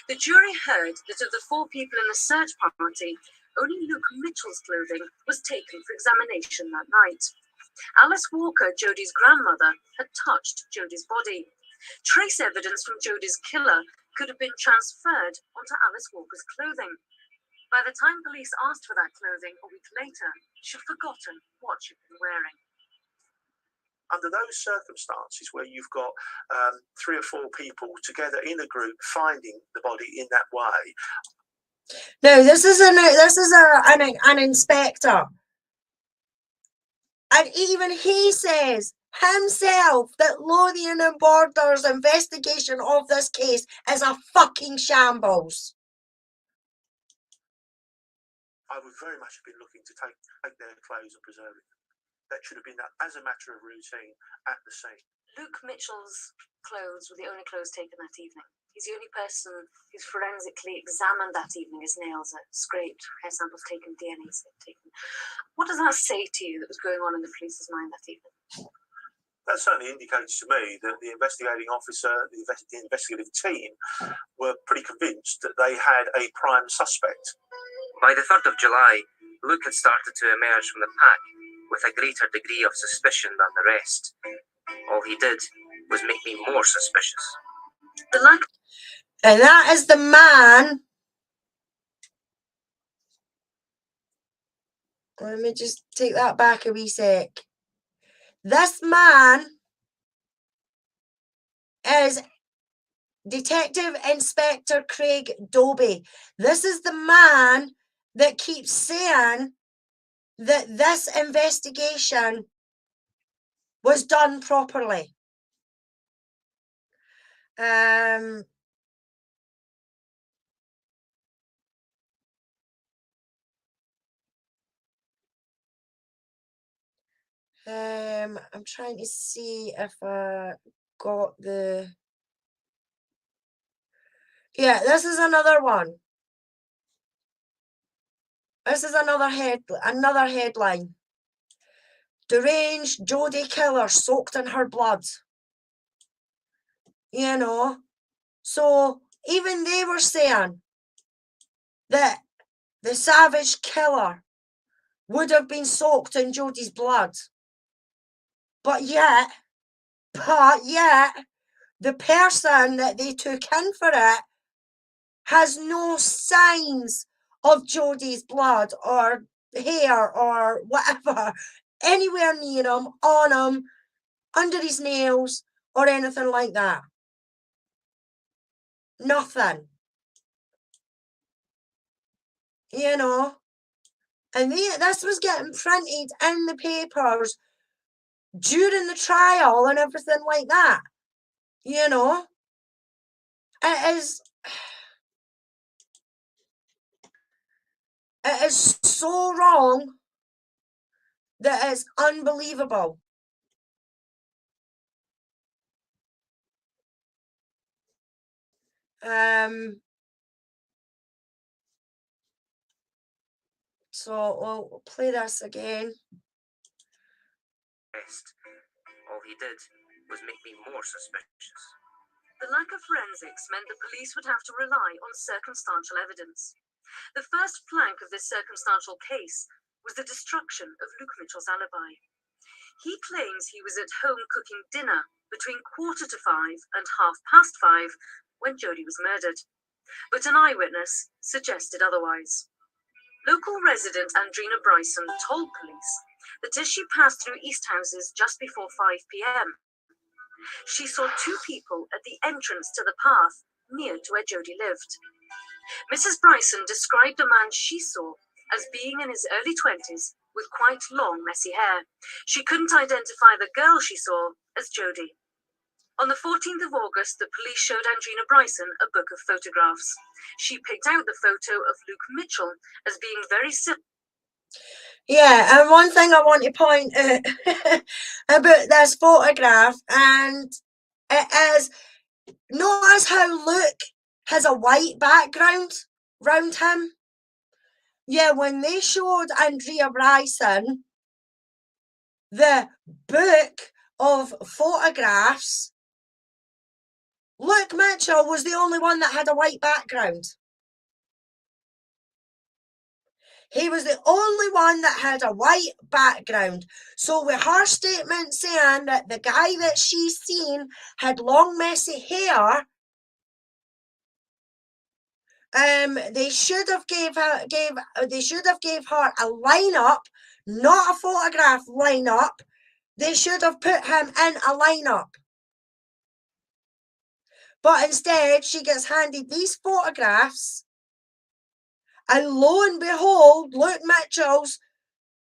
The jury heard that of the 4 people in the search party, only Luke Mitchell's clothing was taken for examination that night. Alice Walker, Jodie's grandmother, had touched Jodie's body. Trace evidence from Jodie's killer could have been transferred onto Alice Walker's clothing. By the time police asked for that clothing a week later, she'd forgotten what she'd been wearing. Under those circumstances where you've got 3 or 4 people together in a group finding the body in that way. Now, this is an inspector. And even he says himself that Lothian and Borders' investigation of this case is a fucking shambles. I would very much have been looking to take their clothes and preserve it. That should have been done as a matter of routine at the scene. Luke Mitchell's clothes were the only clothes taken that evening. He's the only person who's forensically examined that evening. His nails are scraped, hair samples taken, DNA taken. What does that say to you that was going on in the police's mind that evening? That certainly indicates to me that the investigating officer, the investigative team, were pretty convinced that they had a prime suspect. By the 3rd of July, Luke had started to emerge from the pack with a greater degree of suspicion than the rest. All he did was make me more suspicious. The lack And that is the man. Let me just take that back a wee sec. This man is Detective Inspector Craig Dobie. This is the man that keeps saying that this investigation was done properly. I'm trying to see if I got the... Yeah, this is another one. This is another headline. Deranged Jodie killer soaked in her blood. You know, so even they were saying that the savage killer would have been soaked in Jodie's blood. But yet, the person that they took in for it has no signs of Jodie's blood or hair or whatever anywhere near him, on him, under his nails, or anything like that. Nothing. You know? And this was getting printed in the papers during the trial and everything like that. You know? It is so wrong that it's unbelievable. So we'll play this again. All he did was make me more suspicious. The lack of forensics meant the police would have to rely on circumstantial evidence. The first plank of this circumstantial case was the destruction of Luke Mitchell's alibi. He claims he was at home cooking dinner between 4:45 and 5:30 when Jodie was murdered, but an eyewitness suggested otherwise. Local resident Andrina Bryson told police that as she passed through East Houses just before 5 p.m, she saw two people at the entrance to the path near to where Jodie lived. Mrs. Bryson described the man she saw as being in his early 20s with quite long, messy hair. She couldn't identify the girl she saw as Jodie. On the 14th of August, the police showed Andrina Bryson a book of photographs. She picked out the photo of Luke Mitchell as being very similar. Yeah, and one thing I want to point out about this photograph, and it is, notice how Luke has a white background round him. Yeah, when they showed Andrea Bryson the book of photographs, Luke Mitchell was the only one that had a white background. He was the only one that had a white background. So with her statement saying that the guy that she's seen had long, messy hair, they should have gave her a lineup, not a photograph lineup. They should have put him in a lineup. But instead, she gets handed these photographs, and lo and behold, Luke Mitchell's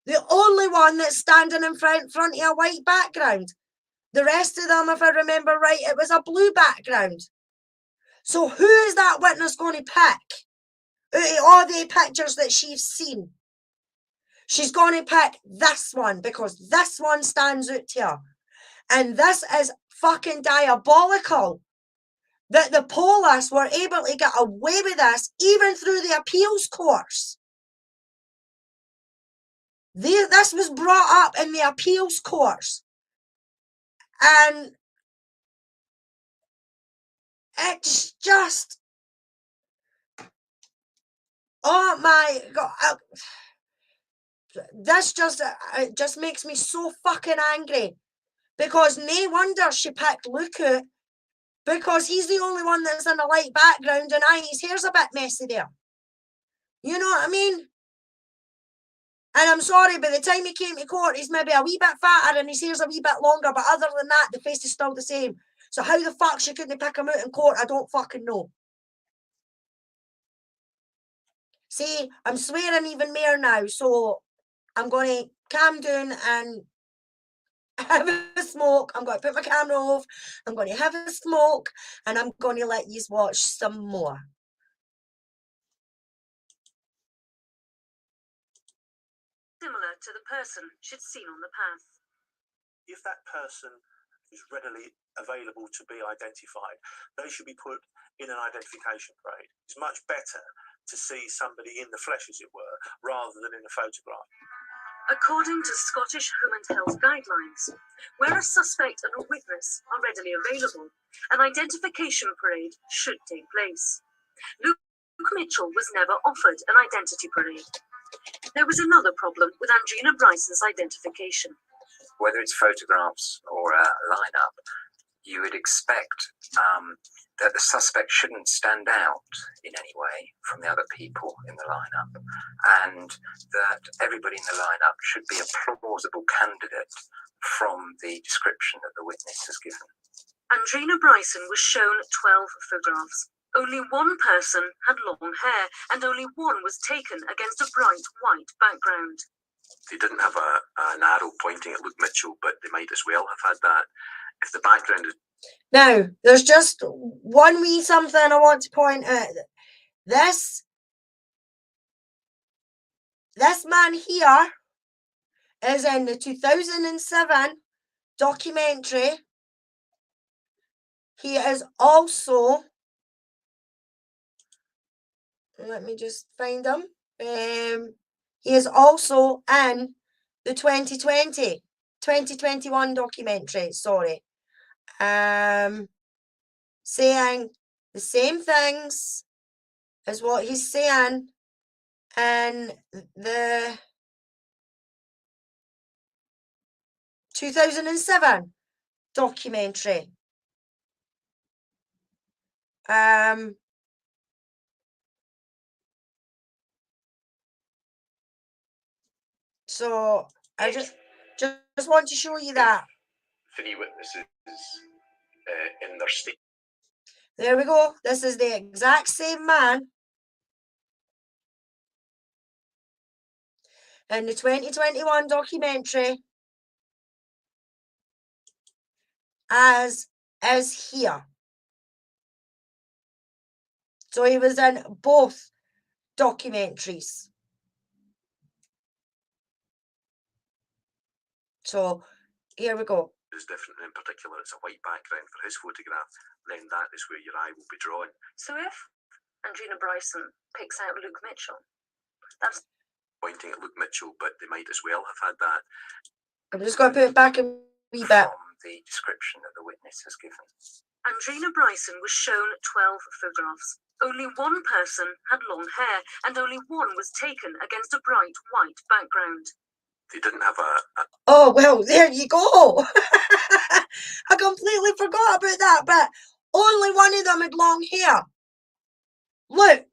the only one that's standing in front of a white background. The rest of them, if I remember right, it was a blue background. So who is that witness going to pick out of all the pictures that she's seen? She's going to pick this one because this one stands out to her. And this is fucking diabolical that the police were able to get away with this even through the appeals courts. This was brought up in the appeals courts. And it's just, Oh my God. This it just makes me so fucking angry. Because no wonder she picked Luke out. Because he's the only one that's in a light background and his hair's a bit messy there. You know what I mean? And I'm sorry, by the time he came to court, he's maybe a wee bit fatter and his hair's a wee bit longer, but other than that, the face is still the same. So how the fuck she couldn't pick him out in court, I don't fucking know. See, I'm swearing even more now, so I'm going to calm down and have a smoke. I'm going to put my camera off. I'm going to have a smoke, and I'm going to let you watch some more. Similar to the person she'd seen on the path. If that person is readily available to be identified, they should be put in an identification parade. It's much better to see somebody in the flesh, as it were, rather than in a photograph. According to Scottish Home and Health guidelines, where a suspect and a witness are readily available, an identification parade should take place. Luke Mitchell was never offered an identity parade. There was another problem with Andrina Bryson's identification. Whether it's photographs or a lineup, you would expect that the suspect shouldn't stand out in any way from the other people in the lineup, and that everybody in the lineup should be a plausible candidate from the description that the witness has given. Andrina Bryson was shown 12 photographs. Only one person had long hair, and only one was taken against a bright white background. They didn't have an arrow pointing at Luke Mitchell, but they might as well have had that. If the background is... Now, there's just one wee something I want to point out. This man here is in the 2007 documentary. He is also... Let me just find him. He is also in the 2021 documentary, sorry. Saying the same things as what he's saying in the 2007 documentary. So I just want to show you that. 3 witnesses in their state. There we go. This is the exact same man in the 2021 documentary as is here. So he was in both documentaries. So here we go. Is different, in particular it's a white background for his photograph, then that is where your eye will be drawn. So if Andrina Bryson picks out Luke Mitchell, that's pointing at Luke Mitchell, but they might as well have had that. I'm just going to put it back a wee bit. From the description that the witness has given. Andrina Bryson was shown 12 photographs. Only one person had long hair, and only one was taken against a bright white background. They didn't have a... Oh, well, there you go. I completely forgot about that, but only one of them had long hair. Look,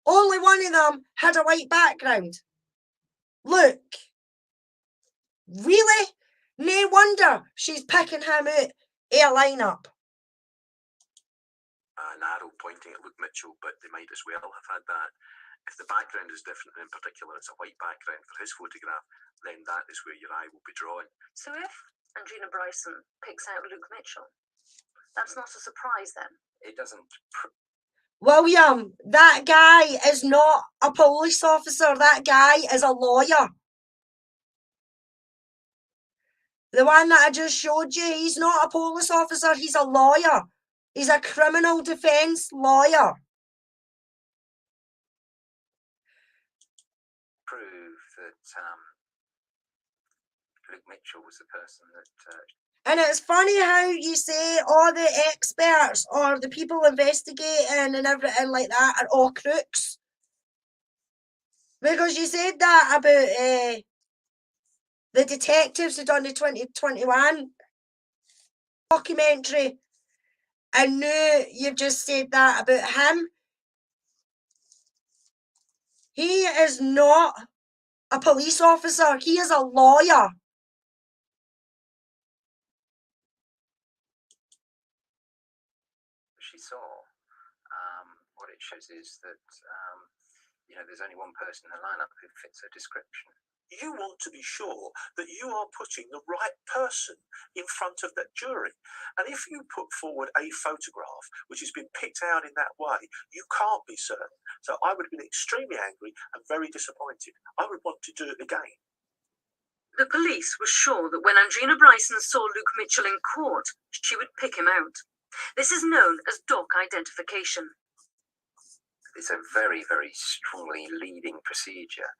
only one of them had a white background. Look. Really? No wonder she's picking him out a lineup. An arrow pointing at Luke Mitchell, but they might as well have had that. If the background is different, in particular it's a white background for his photograph, then that is where your eye will be drawn. So if Andrina Bryson picks out Luke Mitchell, that's not a surprise then? It doesn't... William, that guy is not a police officer. That guy is a lawyer. The one that I just showed you, he's not a police officer. He's a lawyer. He's a criminal defense lawyer. Prove that Luke Mitchell was the person that... And it's funny how you say all the experts or the people investigating and everything like that are all crooks. Because you said that about the detectives who done the 2021 documentary. And now you've just said that about him. He is not a police officer. He is a lawyer. She saw. What it shows is that, there's only one person in the lineup who fits her description. You want to be sure that you are putting the right person in front of that jury. And if you put forward a photograph which has been picked out in that way, you can't be certain. So I would have been extremely angry and very disappointed. I would want to do it again. The police were sure that when Andrina Bryson saw Luke Mitchell in court, she would pick him out. This is known as doc identification. It's a very, very strongly leading procedure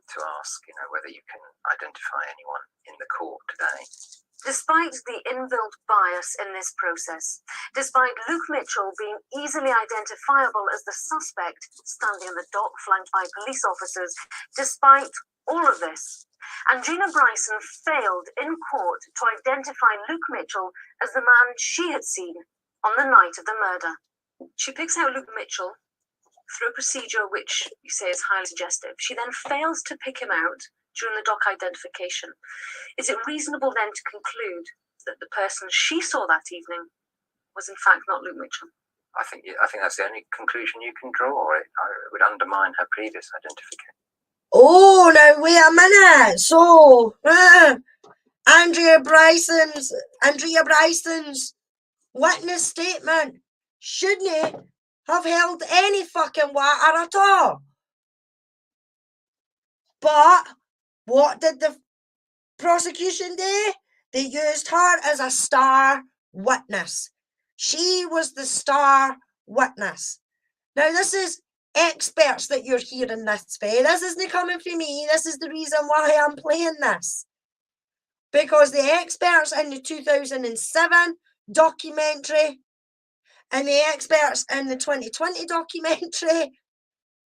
to ask, whether you can identify anyone in the court today. Despite the inbuilt bias in this process, despite Luke Mitchell being easily identifiable as the suspect standing in the dock flanked by police officers, despite all of this, Andrina Bryson failed in court to identify Luke Mitchell as the man she had seen on the night of the murder. She picks out Luke Mitchell through a procedure which you say is highly suggestive. She then fails to pick him out during the doc identification. Is it reasonable then to conclude that the person she saw that evening was in fact not Luke Mitchell? I think that's the only conclusion you can draw. It would undermine her previous identification. Oh, now wait a minute. So, Andrea Bryson's witness statement shouldn't have held any fucking water at all. But what did the prosecution do? They used her as a star witness. She was the star witness. Now, this is experts that you're hearing this for. This isn't coming from me. This is the reason why I'm playing this. Because the experts in the 2007 documentary and the experts in the 2020 documentary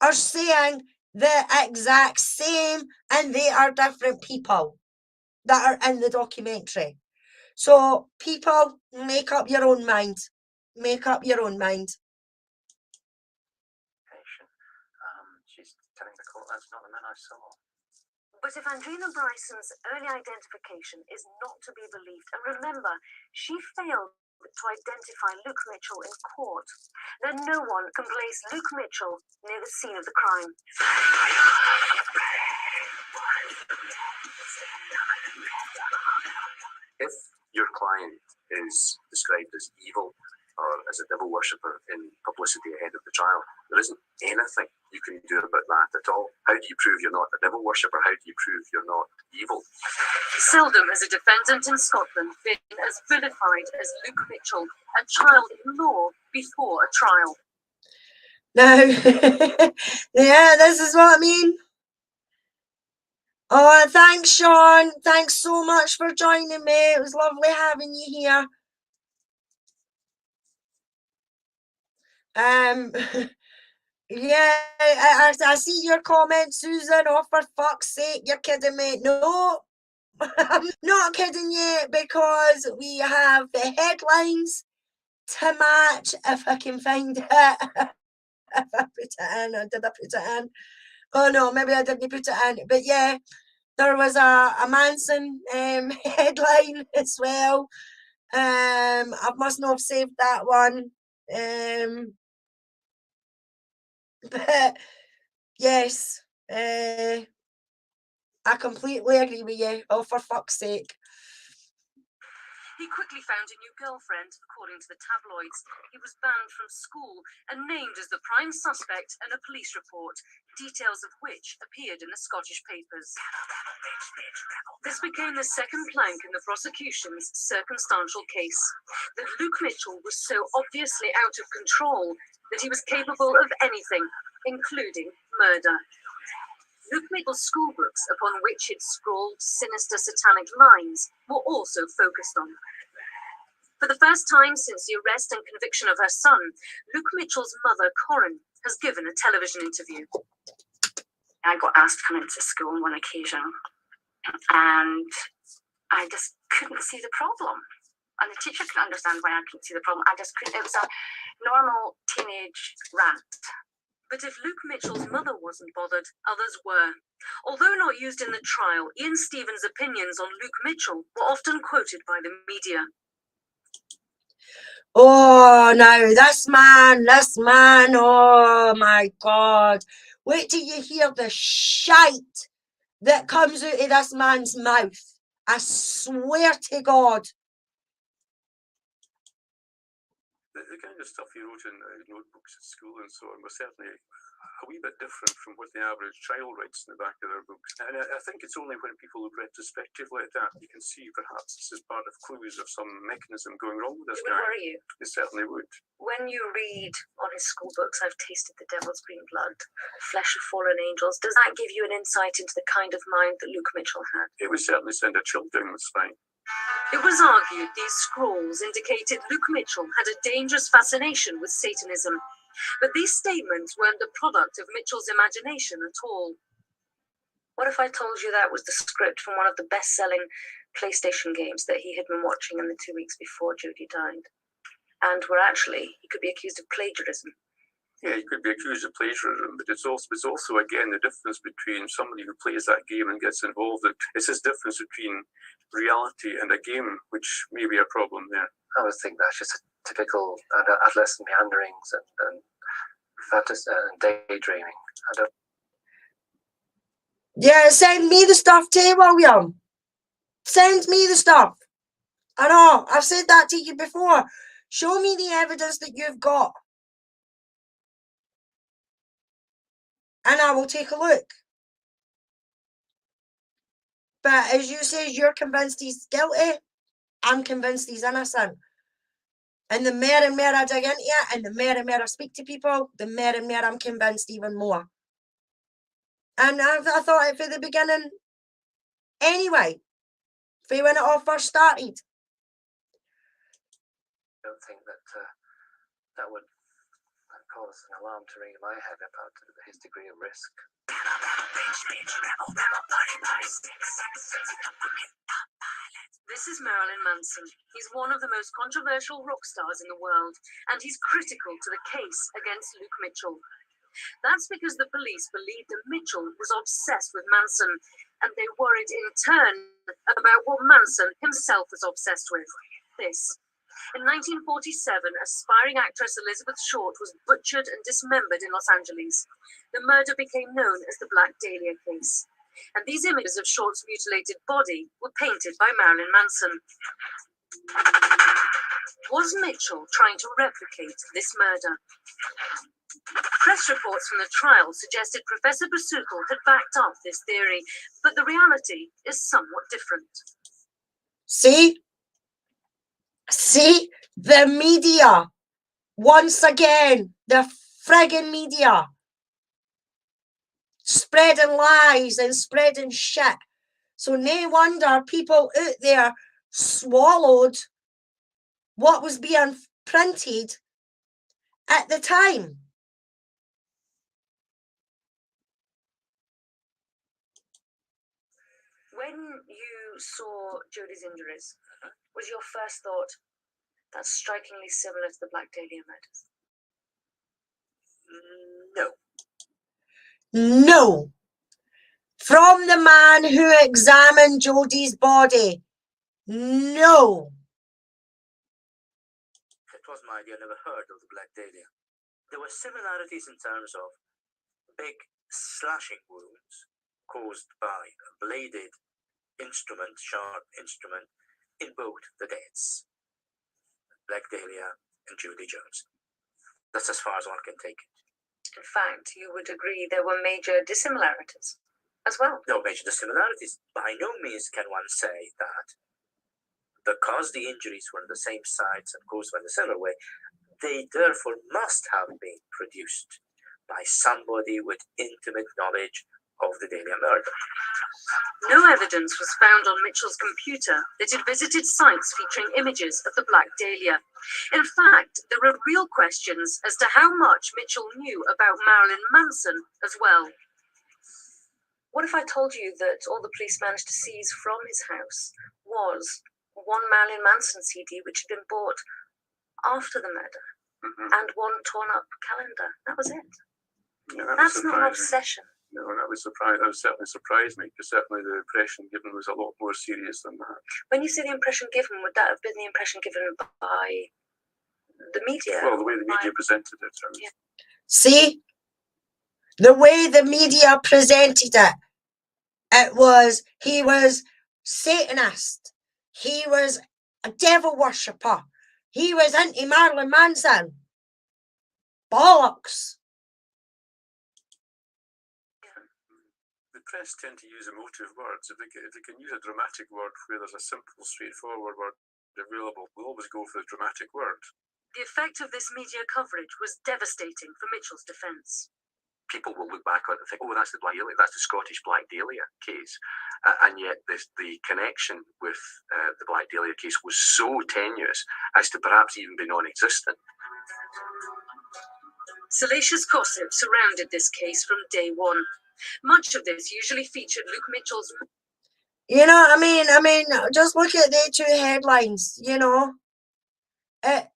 are saying the exact same, and they are different people that are in the documentary. So, people, make up your own mind. Make up your own mind. She's telling the court that's not the man I saw. But if Andrina Bryson's early identification is not to be believed, and remember, she failed to identify Luke Mitchell in court, then no one can place Luke Mitchell near the scene of the crime. If your client is described as evil or as a devil worshipper in publicity ahead of the trial, there isn't anything you can do about that at all. How do you prove you're not a devil worshipper? How do you prove you're not evil? Seldom has a defendant in Scotland been as vilified as Luke Mitchell, a child in law before a trial. Now, yeah, this is what I mean. Oh, thanks, Sean. Thanks so much for joining me. It was lovely having you here. Yeah, I see your comment, Susan. Oh, for fuck's sake, you're kidding me. No, I'm not kidding you, because we have the headlines to match, if I can find it. If I put it in, or did I put it in? Oh no, maybe I didn't put it in. But yeah, there was a Manson headline as well. I must not have saved that one. But yes, I completely agree with you. Oh, for fuck's sake. He quickly found a new girlfriend, according to the tabloids. He was banned from school and named as the prime suspect in a police report, details of which appeared in the Scottish papers. This became the second plank in the prosecution's circumstantial case, that Luke Mitchell was so obviously out of control that he was capable of anything, including murder. Luke Mitchell's schoolbooks, upon which he'd scrawled sinister satanic lines, were also focused on. For the first time since the arrest and conviction of her son, Luke Mitchell's mother, Corin, has given a television interview. I got asked to come into school on one occasion, and I just couldn't see the problem. And the teacher couldn't understand why I couldn't see the problem. I just couldn't. It was a normal teenage rant. But if Luke Mitchell's mother wasn't bothered, others were. Although not used in the trial, Ian Stevens' opinions on Luke Mitchell were often quoted by the media. Oh, now this man, oh my God. Wait till you hear the shite that comes out of this man's mouth. I swear to God. The kind of stuff he wrote in notebooks at school and so on was certainly a wee bit different from what the average child writes in the back of their books. And I think it's only when people look retrospectively at that you can see perhaps this is part of clues of some mechanism going wrong with this It would guy. worry you. It certainly would. When you read on his school books, I've tasted the devil's green blood, flesh of fallen angels, does that give you an insight into the kind of mind that Luke Mitchell had? It would certainly send a chill down the spine. It was argued these scrolls indicated Luke Mitchell had a dangerous fascination with Satanism, but these statements weren't the product of Mitchell's imagination at all. What if I told you that was the script from one of the best-selling PlayStation games that he had been watching in the 2 weeks before Jodie died? And where actually he could be accused of plagiarism. Yeah, you could be accused of plagiarism, but it's also again the difference between somebody who plays that game and gets involved. It's this difference between reality and a game, which may be a problem there. I would think that's just a typical adolescent meanderings and daydreaming. Yeah, send me the stuff too, William. Send me the stuff. I know, I've said that to you before. Show me the evidence that you've got. And I will take a look. But as you say, you're convinced he's guilty. I'm convinced he's innocent. And the more and more I dig into it, and the more and more I speak to people, the more and more I'm convinced even more. And I thought it from the beginning anyway. For when it all first started. I don't think that would cause an alarm to ring in my head about his degree of risk. This is Marilyn Manson. He's one of the most controversial rock stars in the world, and he's critical to the case against Luke Mitchell. That's because the police believed that Mitchell was obsessed with Manson, and they worried in turn about what Manson himself was obsessed with. This. In 1947, aspiring actress Elizabeth Short was butchered and dismembered in Los Angeles. The murder became known as the Black Dahlia case. And these images of Short's mutilated body were painted by Marilyn Manson. Was Mitchell trying to replicate this murder? Press reports from the trial suggested Professor Basukel had backed up this theory, but the reality is somewhat different. See? See? The media. Once again, the friggin' media. Spreading lies and spreading shit. So no wonder people out there swallowed what was being printed at the time. When you saw Jodie's injuries, was your first thought, that's strikingly similar to the Black Dahlia murders? No. No. From the man who examined Jodie's body. No. It was my idea. I never heard of the Black Dahlia. There were similarities in terms of big slashing wounds caused by a bladed instrument, sharp instrument, in both the deaths. Black Dahlia and Jodie Jones. That's as far as one can take it. In fact, you would agree there were major dissimilarities as well. No major dissimilarities. By no means can one say that because the injuries were on the same sites and caused by the similar way, they therefore must have been produced by somebody with intimate knowledge of the Dahlia murder. No evidence was found on Mitchell's computer that it visited sites featuring images of the Black Dahlia. In fact, there are real questions as to how much Mitchell knew about Marilyn Manson as well. What if I told you that all the police managed to seize from his house was one Marilyn Manson CD which had been bought after the murder, and one torn up calendar? That was it. Yeah, That's not an obsession. No, that would certainly surprise me, because certainly the impression given was a lot more serious than that. When you say the impression given, would that have been the impression given by the media? Well, the way the media presented it. Yeah. See? The way the media presented it, it was, he was Satanist. He was a devil worshipper. He was anti-Marilyn Manson. Bollocks. The press tend to use emotive words. If they can use a dramatic word where there's a simple, straightforward word available, we'll always go for the dramatic word. The effect of this media coverage was devastating for Mitchell's defence. People will look back on it and think, oh, that's the Scottish Black Dahlia case. And yet the connection with the Black Dahlia case was so tenuous as to perhaps even be non-existent. Salacious gossip surrounded this case from day one. Much of this usually featured Luke Mitchell's... You know what I mean? I mean, just look at the two headlines, you know. It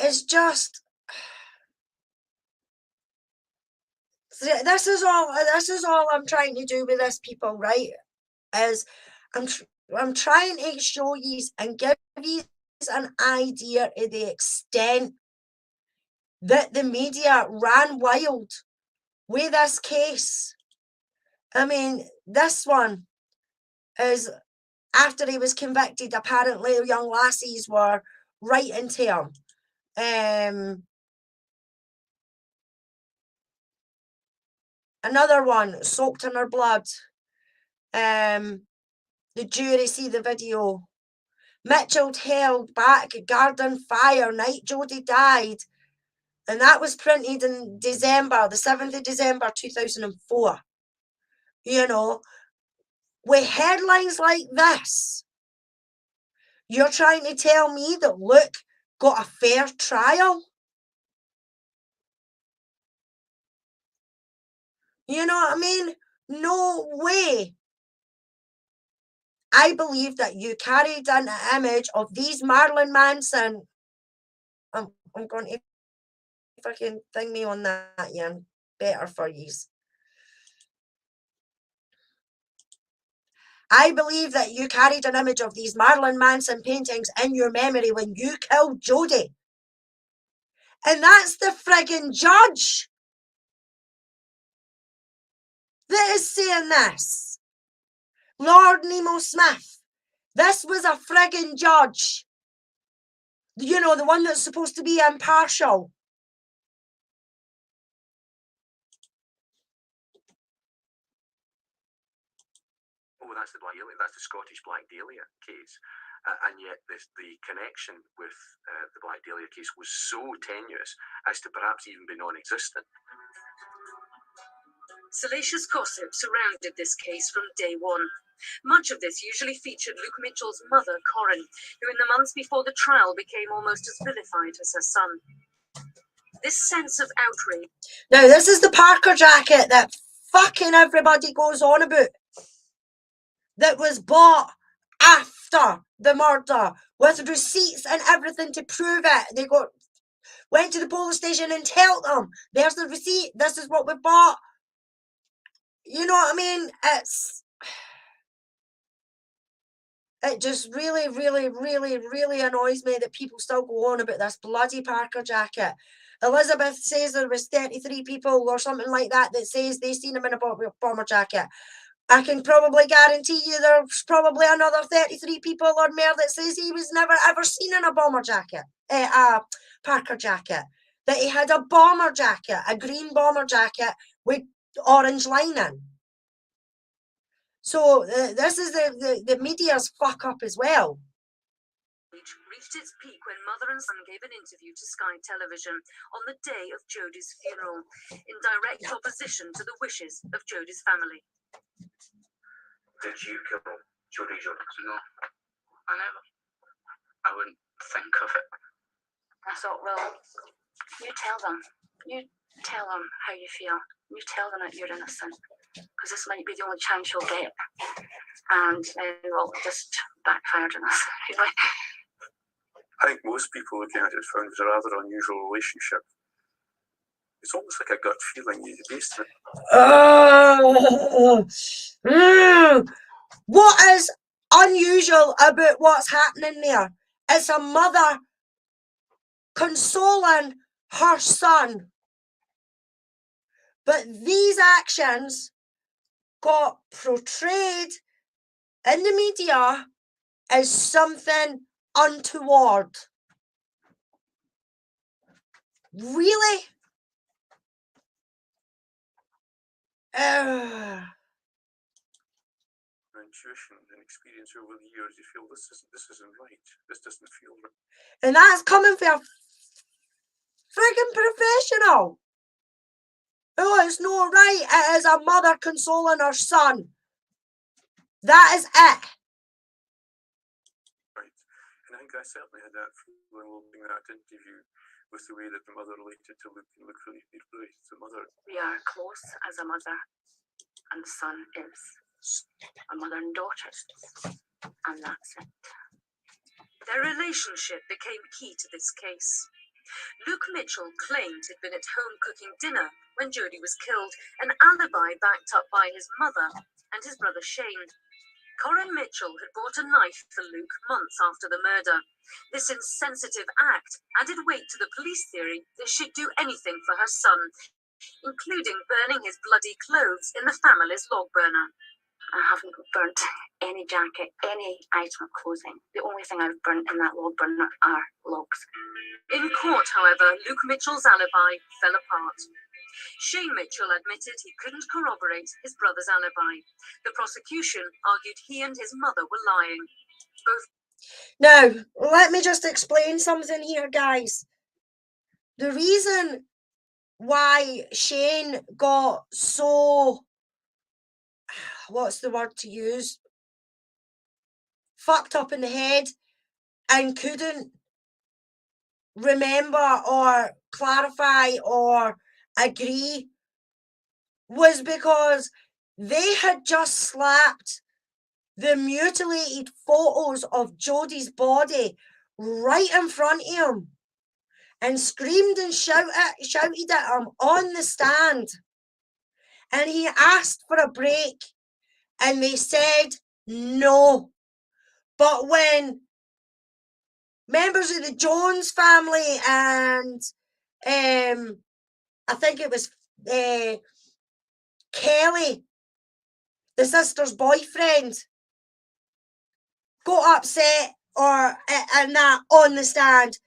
is just... This is all I'm trying to do with this, people, right? Is I'm trying to show you and give you an idea of the extent that the media ran wild with this case. I mean, this one is after he was convicted. Apparently, young lassies were writing to him. Another one, soaked in her blood. The jury see the video. Mitchell held back, garden fire, night Jodie died. And that was printed in December, the 7th of December, 2004. You know, with headlines like this, you're trying to tell me that Luke got a fair trial? You know what I mean? No way. I believe that you carried an image of these Marilyn Manson. I'm going to fucking thing me on that, Ian. Better for yous. I believe that you carried an image of these Marilyn Manson paintings in your memory when you killed Jodie. And that's the friggin' judge that is saying this. Lord Nemo Smith. This was a friggin' judge. You know, the one that's supposed to be impartial. Oh, that's the Scottish Black Dahlia case. And yet the connection with the Black Dahlia case was so tenuous as to perhaps even be non-existent. Salacious gossip surrounded this case from day one. Much of this usually featured Luke Mitchell's mother, Corinne, who in the months before the trial became almost as vilified as her son. This sense of outrage... Now, this is the Parker jacket that fucking everybody goes on about. That was bought after the murder with receipts and everything to prove it. They went to the police station and told them, there's the receipt, this is what we bought. You know what I mean? It just really, really, really, really annoys me that people still go on about this bloody Parker jacket. Elizabeth says there was 33 people or something like that that says they seen him in a bomber jacket. I can probably guarantee you there's probably another 33 people or more that says he was never ever seen in a bomber jacket, a Parker jacket. That he had a bomber jacket, a green bomber jacket with orange lining. So this is the media's fuck up as well. Reached its peak when mother and son gave an interview to Sky Television on the day of Jodie's funeral, in direct opposition to the wishes of Jodie's family. Did you kill Jodie Jones? No, I never. I wouldn't think of it. I thought, well, you tell them. tell them how you feel. You tell them that you're innocent, because this might be the only chance you'll get. And well, it just backfired on us, really. I think most people looking at it found it a rather unusual relationship. It's almost like a gut feeling you based it. What is unusual about what's happening there? It's a mother consoling her son. But these actions got portrayed in the media as something untoward. Really? Intuition and experience over the years, you feel this isn't right. This doesn't feel right. And that's coming from a friggin' professional. Oh, it's not right. It is a mother consoling her son. That is it. Right. And I think I certainly had that feeling holding that interview with the way that the mother related to Luke, and Luke related to the mother. We are close as a mother, and the son is a mother and daughter, and that's it. Their relationship became key to this case. Luke Mitchell claimed he'd been at home cooking dinner when Jodie was killed, an alibi backed up by his mother and his brother Shane. Corinne Mitchell had bought a knife for Luke months after the murder. This insensitive act added weight to the police theory that she'd do anything for her son, including burning his bloody clothes in the family's log burner. I haven't burnt any jacket, any item of clothing. The only thing I've burnt in that log burner are logs. In court, however, Luke Mitchell's alibi fell apart. Shane Mitchell admitted he couldn't corroborate his brother's alibi. The prosecution argued he and his mother were lying. Now, let me just explain something here, guys. The reason why Shane got so, what's the word to use? Fucked up in the head and couldn't remember or clarify or agree was because they had just slapped the mutilated photos of Jodie's body right in front of him and screamed and shouted at him on the stand. And he asked for a break and they said no. But when members of the Jones family and I think it was Kelly, the sister's boyfriend, got upset and that on the stand,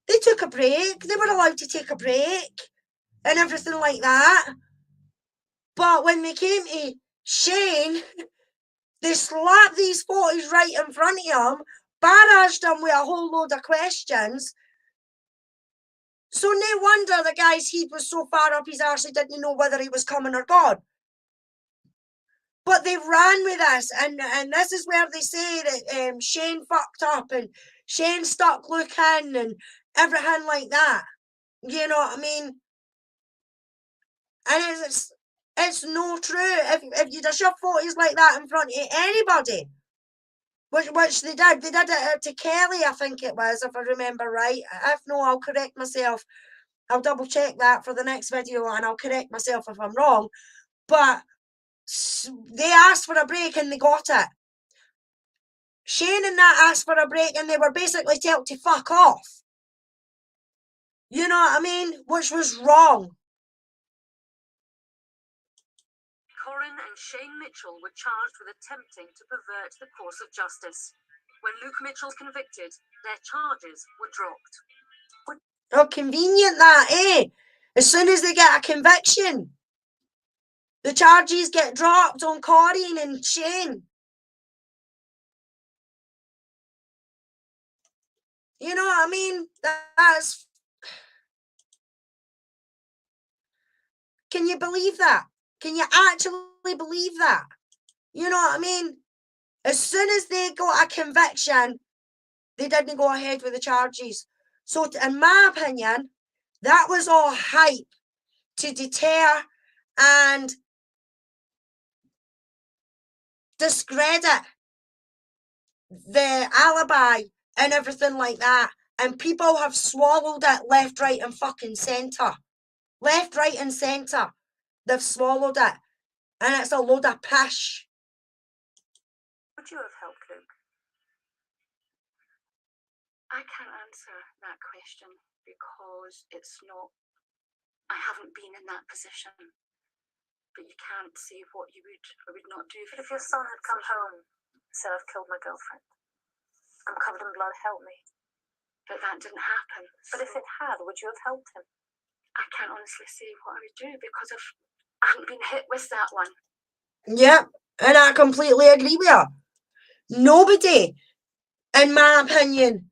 they took a break. They were allowed to take a break and everything like that. But when they came to Shane, they slapped these photos right in front of him, barraged him with a whole load of questions. So no wonder the guy's head was so far up his arse he didn't know whether he was coming or gone. But they ran with this, and this is where they say that Shane fucked up and Shane stuck looking and everything like that. You know what I mean? And it's no true. If you just shove photos like that in front of anybody, which they did it to Kelly, I think it was, if I remember right. If no, I'll correct myself. I'll double check that for the next video and I'll correct myself if I'm wrong. But they asked for a break and they got it. Shane and that asked for a break and they were basically told to fuck off. You know what I mean? Which was wrong. Corinne and Shane Mitchell were charged with attempting to pervert the course of justice. When Luke Mitchell was convicted, their charges were dropped. Oh, convenient that, eh? As soon as they get a conviction, the charges get dropped on Corinne and Shane. You know what I mean? That's... Can you believe that? Can you actually believe that? You know what I mean? As soon as they got a conviction, they didn't go ahead with the charges. So in my opinion, that was all hype to deter and discredit the alibi and everything like that. And people have swallowed it left, right, and fucking centre. Left, right, and centre. They've swallowed it. And it's a load of pish. Would you have helped Luke? I can't answer that question because it's not. I haven't been in that position. But you can't say what you would or would not do. But if your son had come home and said, I've killed my girlfriend, I'm covered in blood, help me. But that didn't happen. But if it had, would you have helped him? I can't honestly say what I would do because I haven't been hit with that one. Yep, and I completely agree with her. Nobody, in my opinion,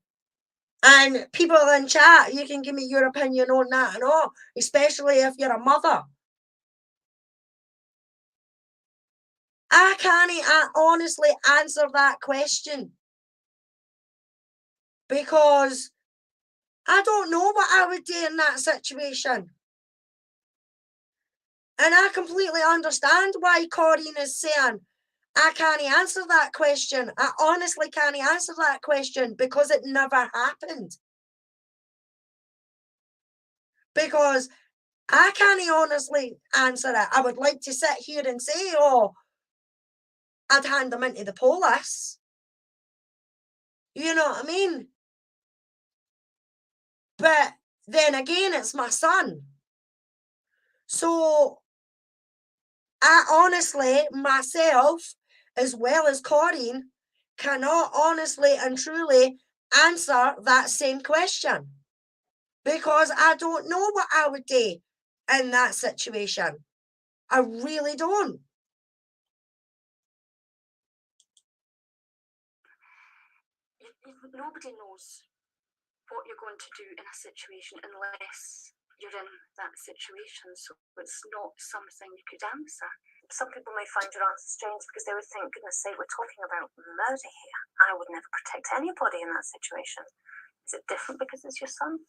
and people in chat, you can give me your opinion on that and all, especially if you're a mother. I can't honestly answer that question because I don't know what I would do in that situation. And I completely understand why Corinne is saying, I can't answer that question. I honestly can't answer that question because it never happened. Because I can't honestly answer it. I would like to sit here and say, oh, I'd hand them into the police. You know what I mean? But then again, it's my son. So I honestly, myself, as well as Corinne, cannot honestly and truly answer that same question. Because I don't know what I would do in that situation. I really don't. Nobody knows what you're going to do in a situation unless you're in that situation. So it's not something you could answer. Some people may find your answer strange because they would think, goodness sake, we're talking about murder here. I would never protect anybody in that situation. Is it different because it's your son?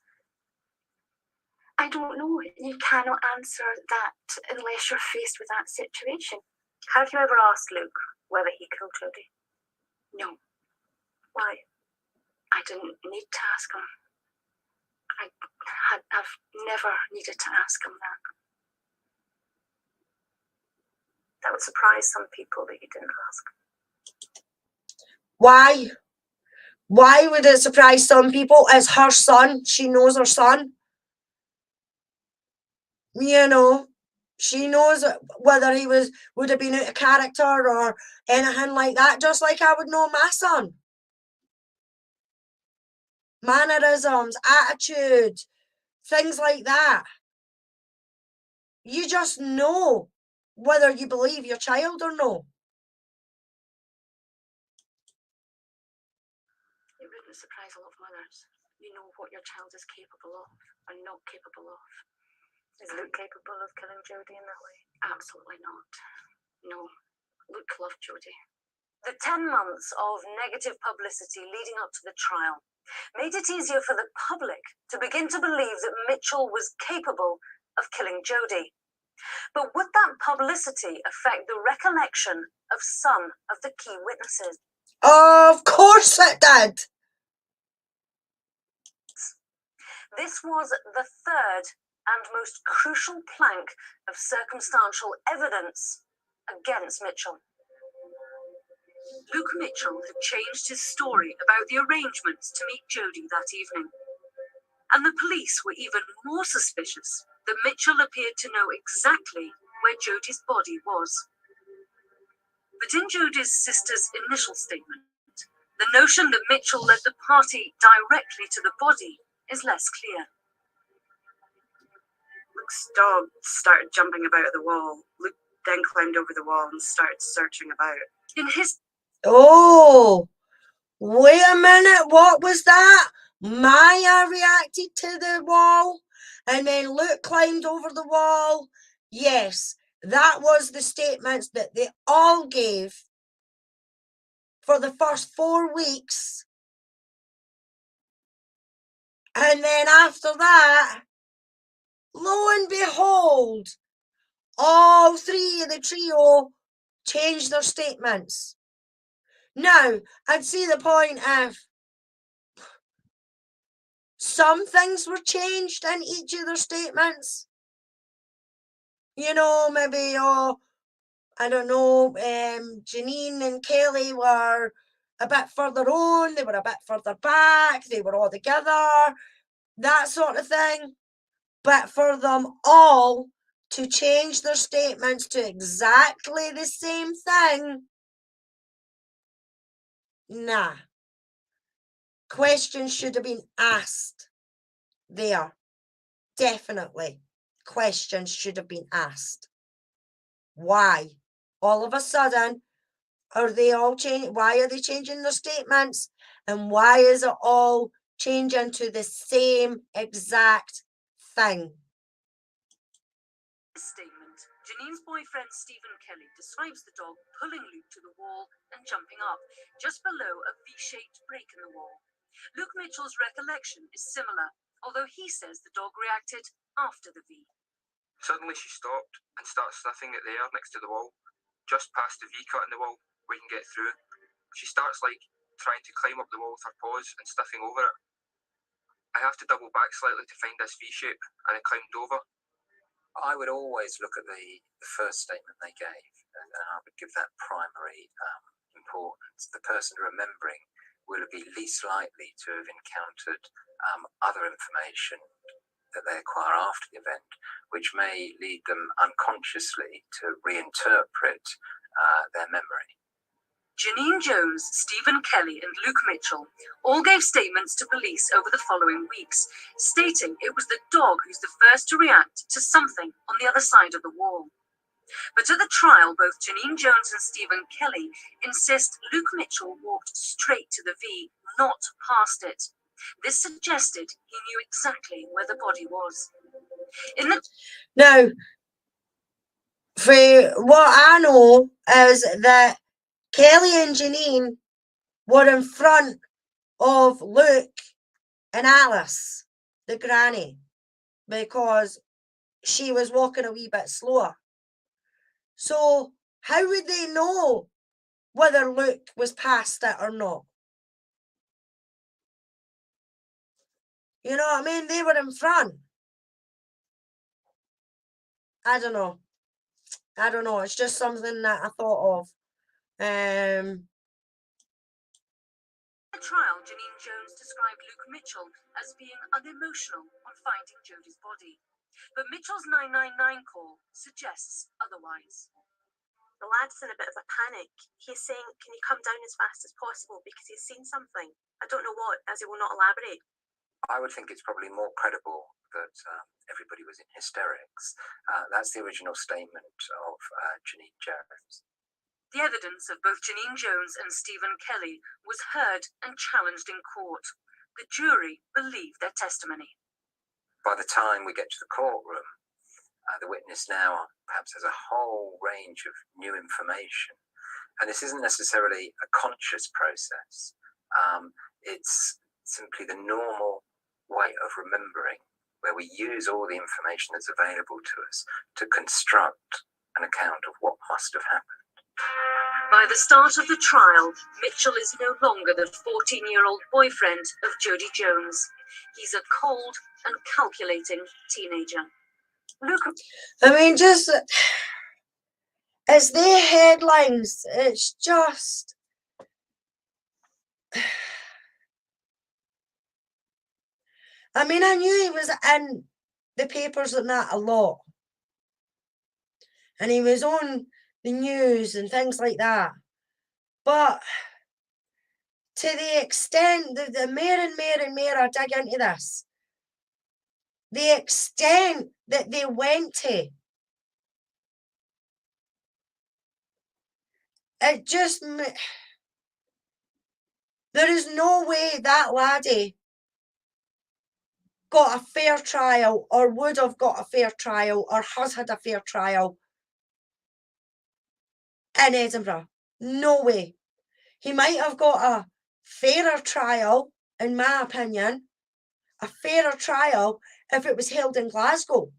I don't know. You cannot answer that unless you're faced with that situation. Have you ever asked Luke whether he killed Jodie? No. Why? I didn't need to ask him. I've never needed to ask him that. That would surprise some people that you didn't ask. Why? Why would it surprise some people? It's her son. She knows her son. You know, she knows whether he would have been out of character or anything like that, just like I would know my son. Mannerisms, attitude, things like that. You just know whether you believe your child or no. It wouldn't surprise a lot of mothers. You know what your child is capable of or not capable of. Is Luke capable of killing Jodie in that way? Absolutely not. No. Luke loved Jodie. The 10 months of negative publicity leading up to the trial made it easier for the public to begin to believe that Mitchell was capable of killing Jodie. But would that publicity affect the recollection of some of the key witnesses? Of course it did. This was the third and most crucial plank of circumstantial evidence against Mitchell. Luke Mitchell had changed his story about the arrangements to meet Jodie that evening. And the police were even more suspicious that Mitchell appeared to know exactly where Jodie's body was. But in Jodie's sister's initial statement, the notion that Mitchell led the party directly to the body is less clear. Luke's dog started jumping about the wall. Luke then climbed over the wall and started searching about. In his Oh, wait a minute, what was that? Maya reacted to the wall and then Luke climbed over the wall. Yes, that was the statements that they all gave for the first 4 weeks. And then after that, lo and behold, all three of the trio changed their statements. Now, I'd see the point if some things were changed in each of their statements. You know, maybe, I don't know, Janine and Kelly were a bit further on, they were a bit further back, they were all together, that sort of thing. But for them all to change their statements to exactly the same thing, nah. Questions should have been asked there. Definitely. Questions should have been asked. Why? All of a sudden, are they all changing? Why are they changing their statements? And why is it all changing to the same exact thing? Statement. Janine's boyfriend Stephen Kelly describes the dog pulling Luke to the wall and jumping up just below a V-shaped break in the wall. Luke Mitchell's recollection is similar, although he says the dog reacted after the V. Suddenly she stopped and started sniffing at the air next to the wall, just past the V-cut in the wall where you can get through. She starts trying to climb up the wall with her paws and sniffing over it. I have to double back slightly to find this V-shape, and I climbed over. I would always look at the first statement they gave, and I would give that primary importance. The person remembering will be least likely to have encountered other information that they acquire after the event, which may lead them unconsciously to reinterpret their memory. Janine Jones, Stephen Kelly and Luke Mitchell all gave statements to police over the following weeks, stating it was the dog who's the first to react to something on the other side of the wall. But at the trial, both Janine Jones and Stephen Kelly insist Luke Mitchell walked straight to the V, not past it. This suggested he knew exactly where the body was. Now, for what I know is that Kelly and Janine were in front of Luke and Alice, the granny, because she was walking a wee bit slower. So how would they know whether Luke was past it or not? You know what I mean? They were in front. I don't know. It's just something that I thought of. At the trial, Janine Jones described Luke Mitchell as being unemotional on finding Jodie's body. But Mitchell's 999 call suggests otherwise. The lad's in a bit of a panic. He's saying, can you come down as fast as possible because he's seen something? I don't know what, as he will not elaborate. I would think it's probably more credible that everybody was in hysterics. That's the original statement of Janine Jones. The evidence of both Janine Jones and Stephen Kelly was heard and challenged in court. The jury believed their testimony. By the time we get to the courtroom, the witness now perhaps has a whole range of new information. And this isn't necessarily a conscious process. It's simply the normal way of remembering, where we use all the information that's available to us to construct an account of what must have happened. By the start of the trial, Mitchell is no longer the 14-year-old boyfriend of Jodie Jones. He's a cold and calculating teenager. I mean, just as their headlines, it's just... I mean, I knew he was in the papers and that a lot. And he was on the news and things like that. But to the extent that the more and more I dig into this, the extent that they went to, it just... There is no way that laddie got a fair trial or would have got a fair trial or has had a fair trial in Edinburgh. No way. He might have got a fairer trial, in my opinion, a fairer trial if it was held in Glasgow.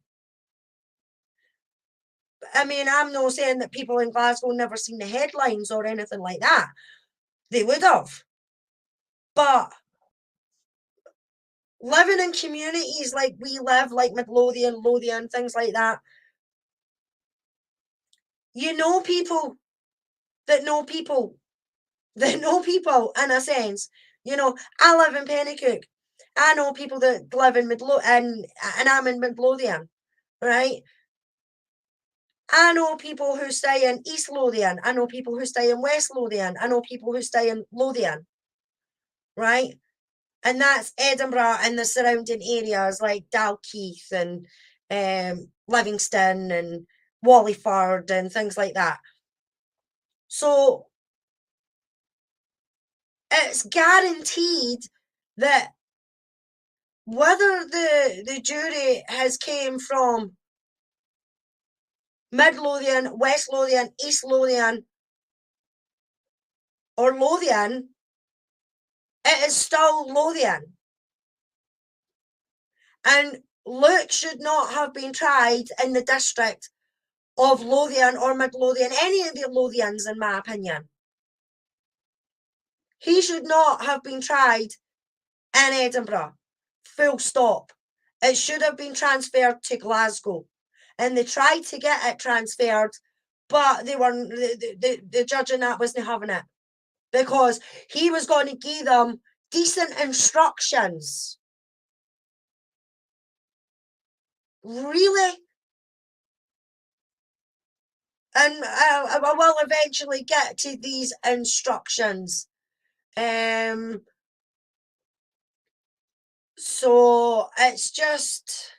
I mean, I'm not saying that people in Glasgow never seen the headlines or anything like that. They would have. But living in communities like we live, like Midlothian, Lothian, things like that, you know people that know people that know people in a sense. You know, I live in Pennycook. I know people that live in Midlothian, and I'm in Midlothian, right? I know people who stay in East Lothian. I know people who stay in West Lothian. I know people who stay in Lothian, right? And that's Edinburgh and the surrounding areas like Dalkeith and Livingston and Wallingford and things like that. So it's guaranteed that whether the jury has came from Mid Lothian, West Lothian, East Lothian, or Lothian, it is still Lothian. And Luke should not have been tried in the district of Lothian or Mid Lothian, any of the Lothians, in my opinion. He should not have been tried in Edinburgh. Full stop. It should have been transferred to Glasgow. And they tried to get it transferred, but they were the judge in that wasn't having it. Because he was going to give them decent instructions. Really? And I will eventually get to these instructions. So it's just,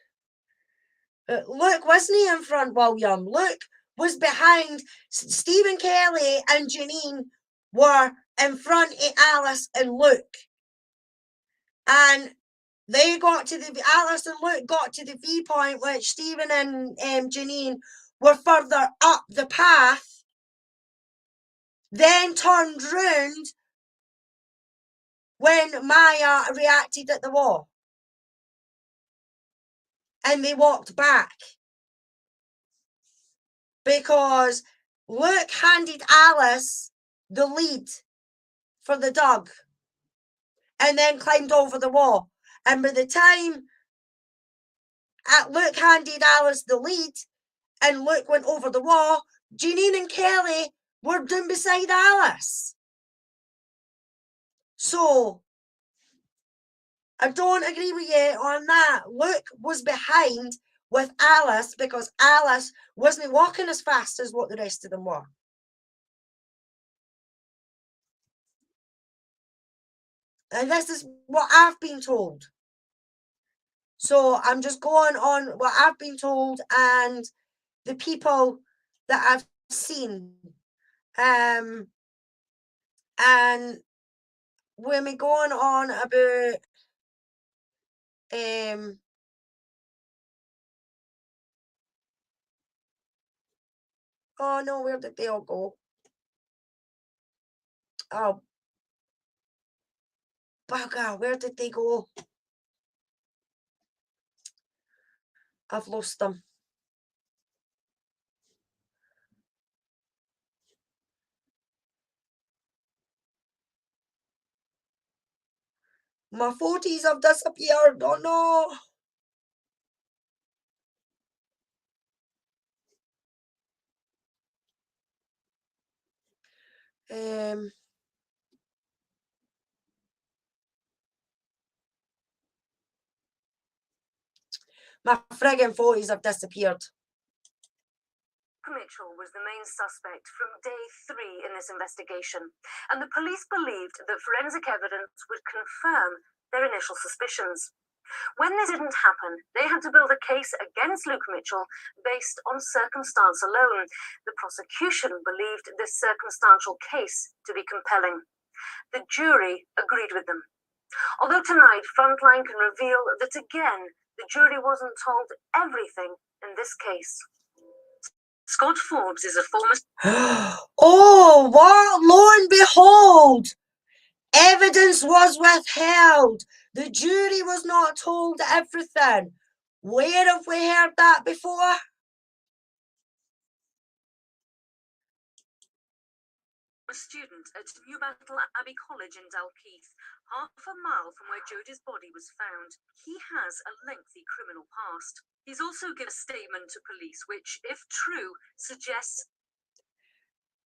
Luke wasn't he in front, William? Luke was behind. Stephen Kelly and Janine were in front of Alice and Luke. And they got to the, Alice and Luke got to the viewpoint which Stephen and Janine were further up the path, then turned round when Maya reacted at the wall. And they walked back. Because Luke handed Alice the lead for the dog and then climbed over the wall. And by the time Luke handed Alice the lead and Luke went over the wall, Janine and Kelly were down beside Alice. So I don't agree with you on that. Luke was behind with Alice because Alice wasn't walking as fast as what the rest of them were. And this is what I've been told. So I'm just going on what I've been told and the people that I've seen. And when we going on about oh no, where did they all go? Oh bugger, where did they go? I've lost them. My 40s have disappeared. Oh no. My friggin' 40s have disappeared. Mitchell was the main suspect from day 3 in this investigation, and the police believed that forensic evidence would confirm their initial suspicions. When this didn't happen, they had to build a case against Luke Mitchell based on circumstance alone. The prosecution believed this circumstantial case to be compelling. The jury agreed with them. Although tonight, Frontline can reveal that again, the jury wasn't told everything in this case. Scott Forbes is a former... Oh, what? Lo and behold, evidence was withheld. The jury was not told everything. Where have we heard that before? a student at Newbattle Abbey College in Dalkeith, half a mile from where Jodie's body was found. He has a lengthy criminal past. He's also given a statement to police which, if true, suggests...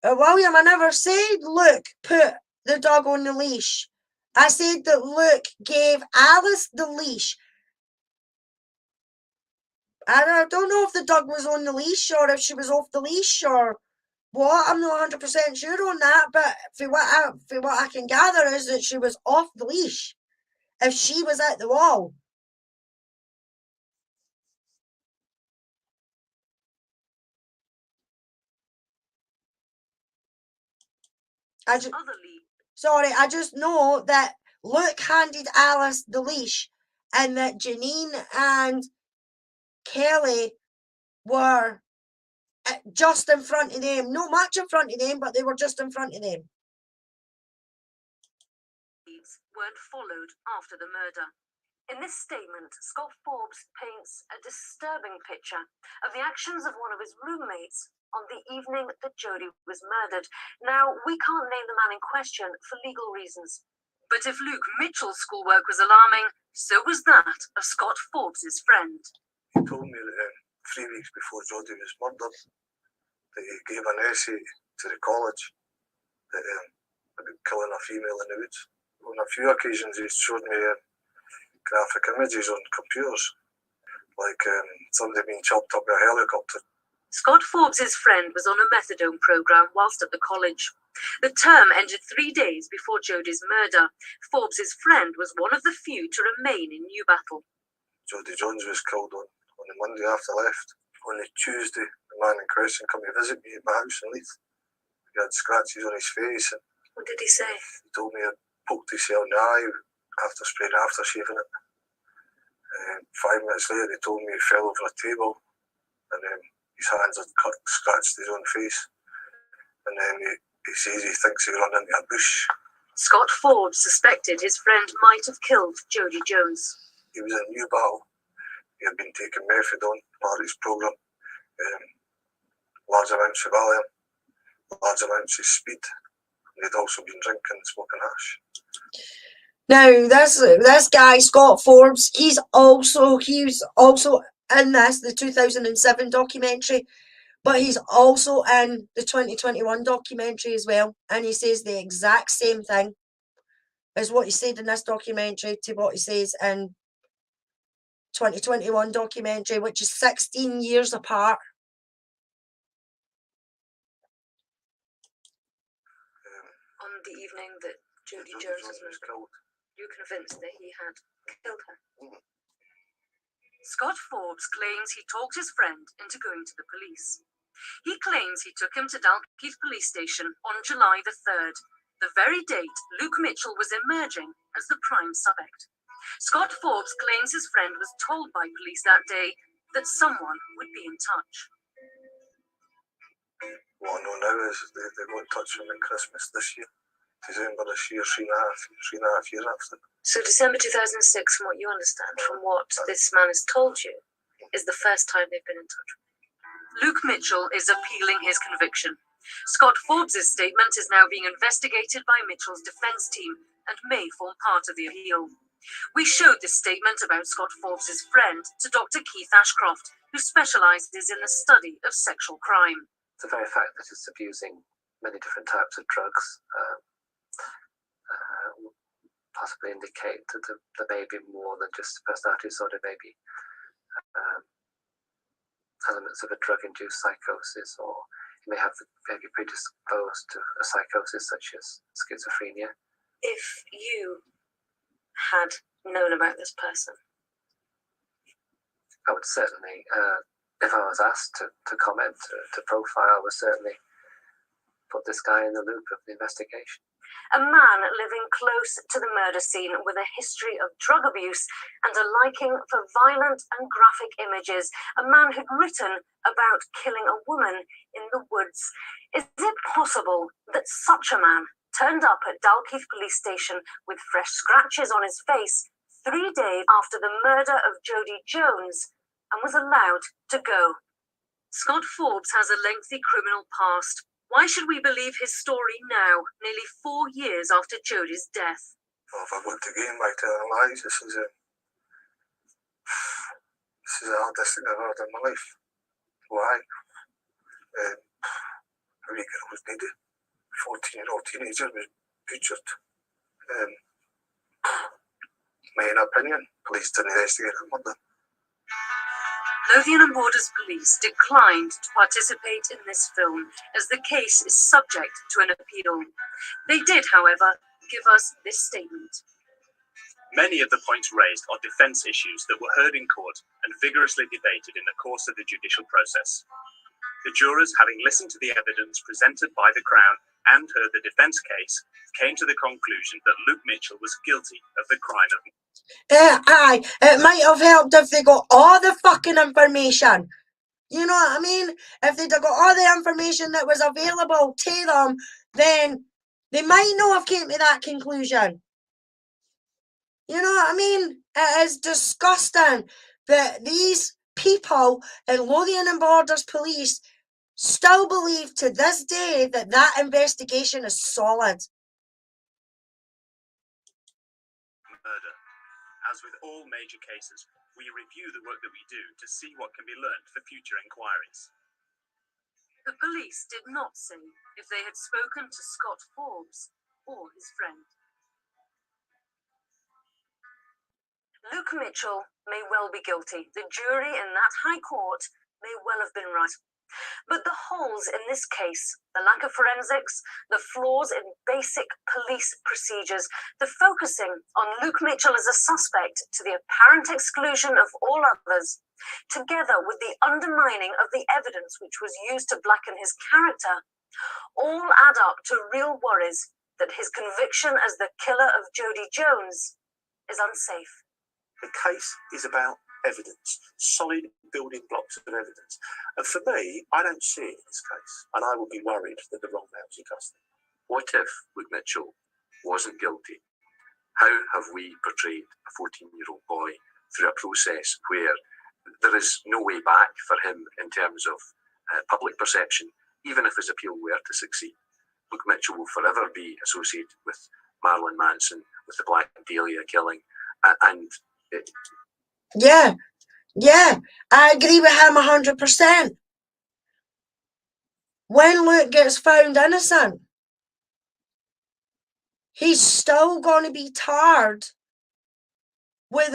William, I never said Luke put the dog on the leash. I said that Luke gave Alice the leash. I don't know if the dog was on the leash or if she was off the leash or what. I'm not 100% sure on that, but for what I can gather is that she was off the leash if she was at the wall. I just know that Luke handed Alice the leash and that Janine and Kelly were just in front of them. Not much in front of them, but they were just in front of them. Weren't followed after the murder. In this statement, Scott Forbes paints a disturbing picture of the actions of one of his roommates on the evening that Jodie was murdered. Now, we can't name the man in question for legal reasons. But if Luke Mitchell's schoolwork was alarming, so was that of Scott Forbes' friend. He told me that 3 weeks before Jodie was murdered, that he gave an essay to the college that about killing a female in the woods. On a few occasions, he showed me graphic images on computers, like somebody being chopped up by a helicopter. Scott Forbes' friend was on a methadone program whilst at the college. The term ended 3 days before Jodie's murder. Forbes' friend was one of the few to remain in Newbattle. Jodie Jones was killed on the Monday after I left. On the Tuesday, the man in question came to visit me at my house in Leith. He had scratches on his face. And what did he say? He told me I poked himself in the eye after spraying aftershave in it. 5 minutes later, he told me he fell over a table and his hands had scratched his own face. And then he says he thinks he ran into a bush. Scott Forbes suspected his friend might have killed Jodie Jones. He was in Newbattle. He had been taking methadone, part of his programme. Large amounts of Valium, large amounts of speed. And he'd also been drinking and smoking hash. Now, this guy, Scott Forbes, he was also in the 2007 documentary, but he's also in the 2021 documentary as well. And he says the exact same thing as what he said in this documentary to what he says in 2021 documentary, which is 16 years apart. On the evening that Jodie Jones was killed, you're convinced that he had killed her? Scott Forbes claims he talked his friend into going to the police. He claims he took him to Dalkeith Police Station on July the 3rd, the very date Luke Mitchell was emerging as the prime suspect. Scott Forbes claims his friend was told by police that day that someone would be in touch. What I know now is they got in touch with him at Christmas this year. December this year, 3.5 years after. So December 2006, from what you understand, from what this man has told you, is the first time they've been in touch. Luke Mitchell is appealing his conviction. Scott Forbes' statement is now being investigated by Mitchell's defence team and may form part of the appeal. We showed this statement about Scott Forbes' friend to Dr. Keith Ashcroft, who specialises in the study of sexual crime. The very fact that it's abusing many different types of drugs possibly indicate that there may be more than just a personality disorder, maybe elements of a drug-induced psychosis, or you may be predisposed to a psychosis such as schizophrenia. If you had known about this person, I would certainly, if I was asked to comment, to profile, I would certainly put this guy in the loop of the investigation. A man living close to the murder scene with a history of drug abuse and a liking for violent and graphic images. A man who'd written about killing a woman in the woods. Is it possible that such a man turned up at Dalkeith Police Station with fresh scratches on his face 3 days after the murder of Jodie Jones and was allowed to go? Scott Forbes has a lengthy criminal past, Why should we believe his story now, nearly 4 years after Jodie's death? Well, if I want to gain by telling lies, this is the hardest thing I've ever done in my life. Why? A wee girl was needed. 14-year-old teenager was butchered. My opinion, police didn't investigate the murder. Lothian and Borders Police declined to participate in this film as the case is subject to an appeal. They did, however, give us this statement. Many of the points raised are defence issues that were heard in court and vigorously debated in the course of the judicial process. The jurors, having listened to the evidence presented by the Crown and heard the defence case, came to the conclusion that Luke Mitchell was guilty of the crime of Aye, it might have helped if they got all the fucking information. You know what I mean? If they'd have got all the information that was available to them, then they might not have came to that conclusion. You know what I mean? It is disgusting that these people in Lothian and Borders Police still believe to this day that that investigation is solid. murder. As with all major cases, we review the work that we do to see what can be learned for future inquiries. The police did not say if they had spoken to Scott Forbes or his friend. Luke Mitchell may well be guilty. The jury in that High Court may well have been right. But the holes in this case, the lack of forensics, the flaws in basic police procedures, the focusing on Luke Mitchell as a suspect to the apparent exclusion of all others, together with the undermining of the evidence which was used to blacken his character, all add up to real worries that his conviction as the killer of Jodie Jones is unsafe. The case is about evidence, solid building blocks of evidence. And for me, I don't see it in this case. And I would be worried that the wrong man's in custody. What if Luke Mitchell wasn't guilty? How have we portrayed a 14-year-old boy through a process where there is no way back for him in terms of public perception, even if his appeal were to succeed? Luke Mitchell will forever be associated with Marilyn Manson, with the Black Dahlia killing, and Yeah, I agree with him 100%. When Luke gets found innocent, he's still going to be tarred with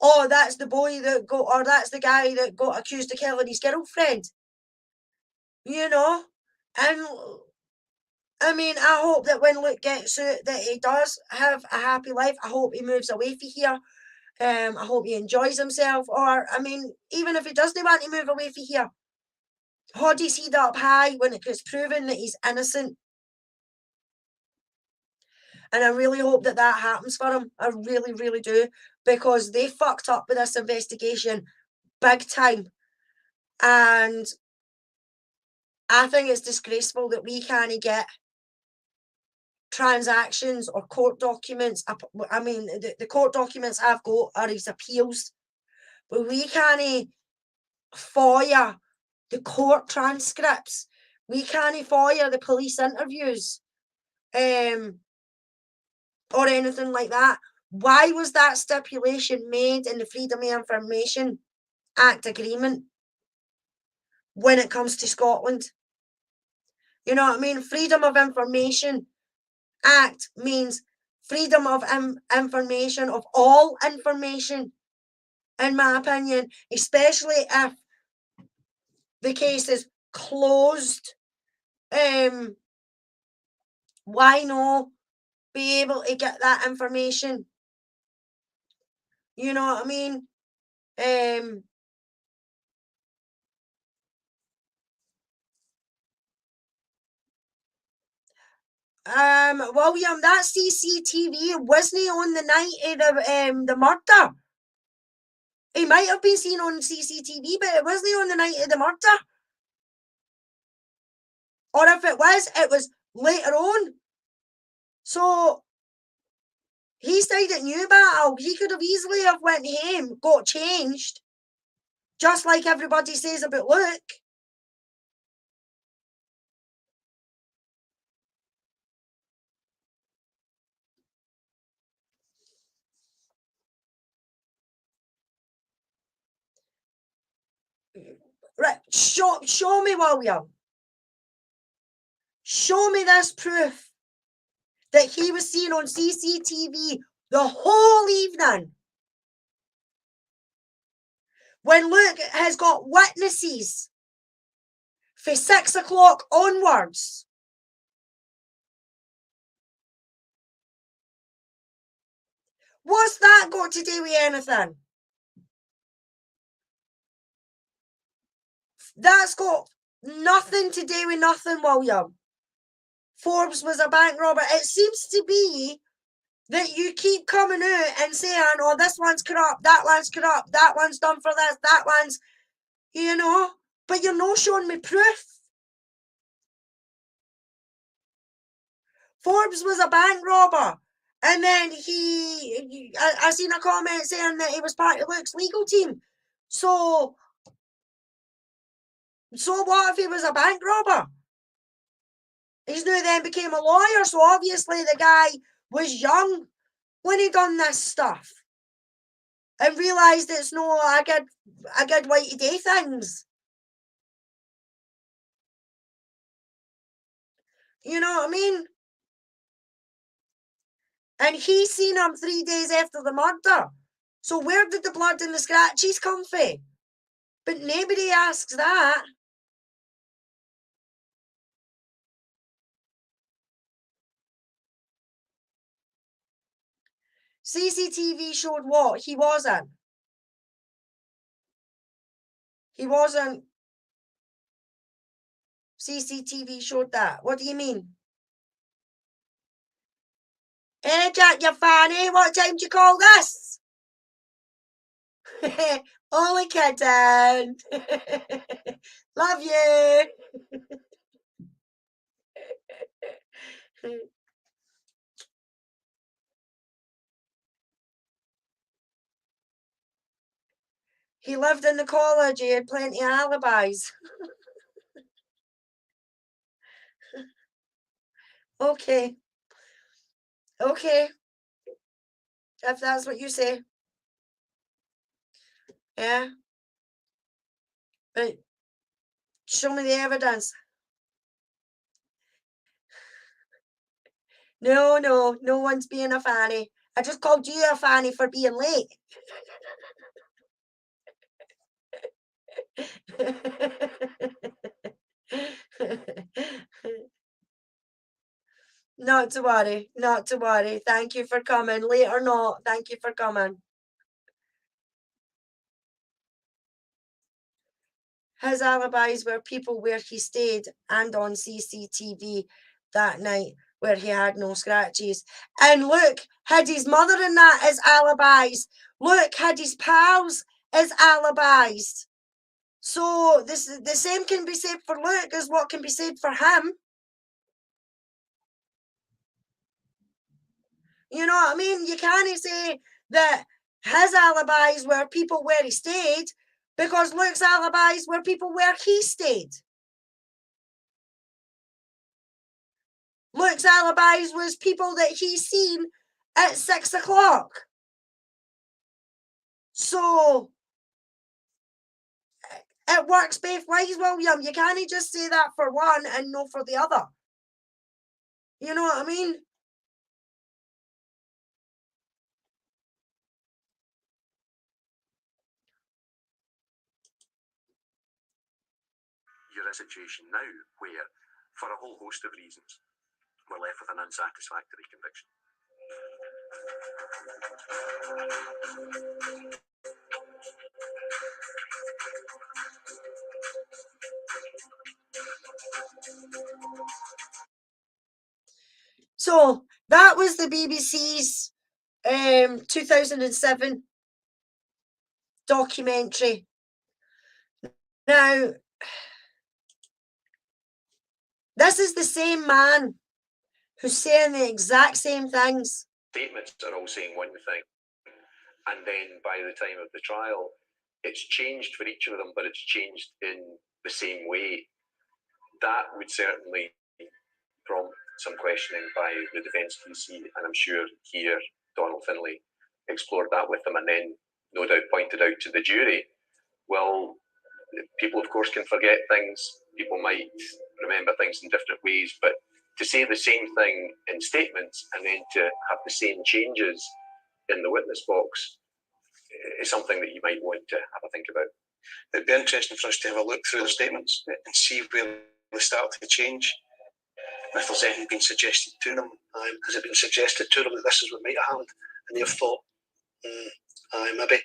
oh, that's the boy that got, or that's the guy that got accused of killing his girlfriend. You know? And, I mean, I hope that when Luke gets out, that he does have a happy life. I hope he moves away from here. I hope he enjoys himself. Or, I mean, even if he doesn't want to move away from here, hold his head up high when it gets proven that he's innocent. And I really hope that that happens for him. I really, really do. Because they fucked up with this investigation big time. And I think it's disgraceful that we can't get transactions or court documents. I mean, the court documents I've got are his appeals. But we can't FOIA the court transcripts. We can't FOIA the police interviews. Or anything like that. Why was that stipulation made in the Freedom of Information Act agreement when it comes to Scotland? You know what I mean? Freedom of Information Act means freedom of information, of all information, in my opinion, especially if the case is closed. Why not be able to get that information? You know what I mean? William, that CCTV wasn't on the night of the murder. It might have been seen on CCTV, but it wasn't on the night of the murder. Or if it was later on. So he stayed at Newbattle. He could have easily have went home, got changed, just like everybody says about Luke. Right, show me, William. Show me this proof that he was seen on CCTV the whole evening. When Luke has got witnesses for 6 o'clock onwards. What's that got to do with anything? That's got nothing to do with nothing, William. Forbes was a bank robber. It seems to be that you keep coming out and saying, oh, this one's corrupt, that one's corrupt, that one's done for this, that one's, you know, but you're not showing me proof. Forbes was a bank robber. And then I seen a comment saying that he was part of Luke's legal team. So what if he was a bank robber? He's now then became a lawyer, so obviously the guy was young when he done this stuff. And realised it's no a good way to do things. You know what I mean? And he seen him 3 days after the murder. So where did the blood and the scratches come from? But nobody asks that. CCTV showed what? He wasn't. He wasn't. CCTV showed that. What do you mean? Hey, Jack, you fanny. What time do you call this? Only kidding. Love you. He lived in the college. He had plenty of alibis. Okay. Okay. If that's what you say. Yeah. But show me the evidence. No, no one's being a fanny. I just called you a fanny for being late. Not to worry, not to worry. Thank you for coming. Late or not, thank you for coming. His alibis were people where he stayed and on CCTV that night where he had no scratches. And Luke had his mother and that as alibis. Luke had his pals as alibis. So the same can be said for Luke as what can be said for him. You know what I mean? You can't say that his alibis were people where he stayed because Luke's alibis were people where he stayed. Luke's alibis was people that he seen at 6 o'clock. So it works both ways, William. You can't just say that for one and no for the other. You know what I mean? You're in a situation now where, for a whole host of reasons, we're left with an unsatisfactory conviction. So that was the BBC's 2007 documentary. Now, this is the same man who's saying the exact same things. Statements are all saying one thing, and then by the time of the trial, it's changed for each of them, but it's changed in the same way. That would certainly prompt some questioning by the defence QC, and I'm sure here Donald Finlay explored that with them, and then no doubt pointed out to the jury, well, People, of course, can forget things. People might remember things in different ways, but to say the same thing in statements and then to have the same changes in the witness box is something that you might want to have a think about. It'd be interesting for us to have a look through the statements and see where they start to change. If there's anything been suggested to them, has it been suggested to them that this is what might have happened, and they've thought, maybe.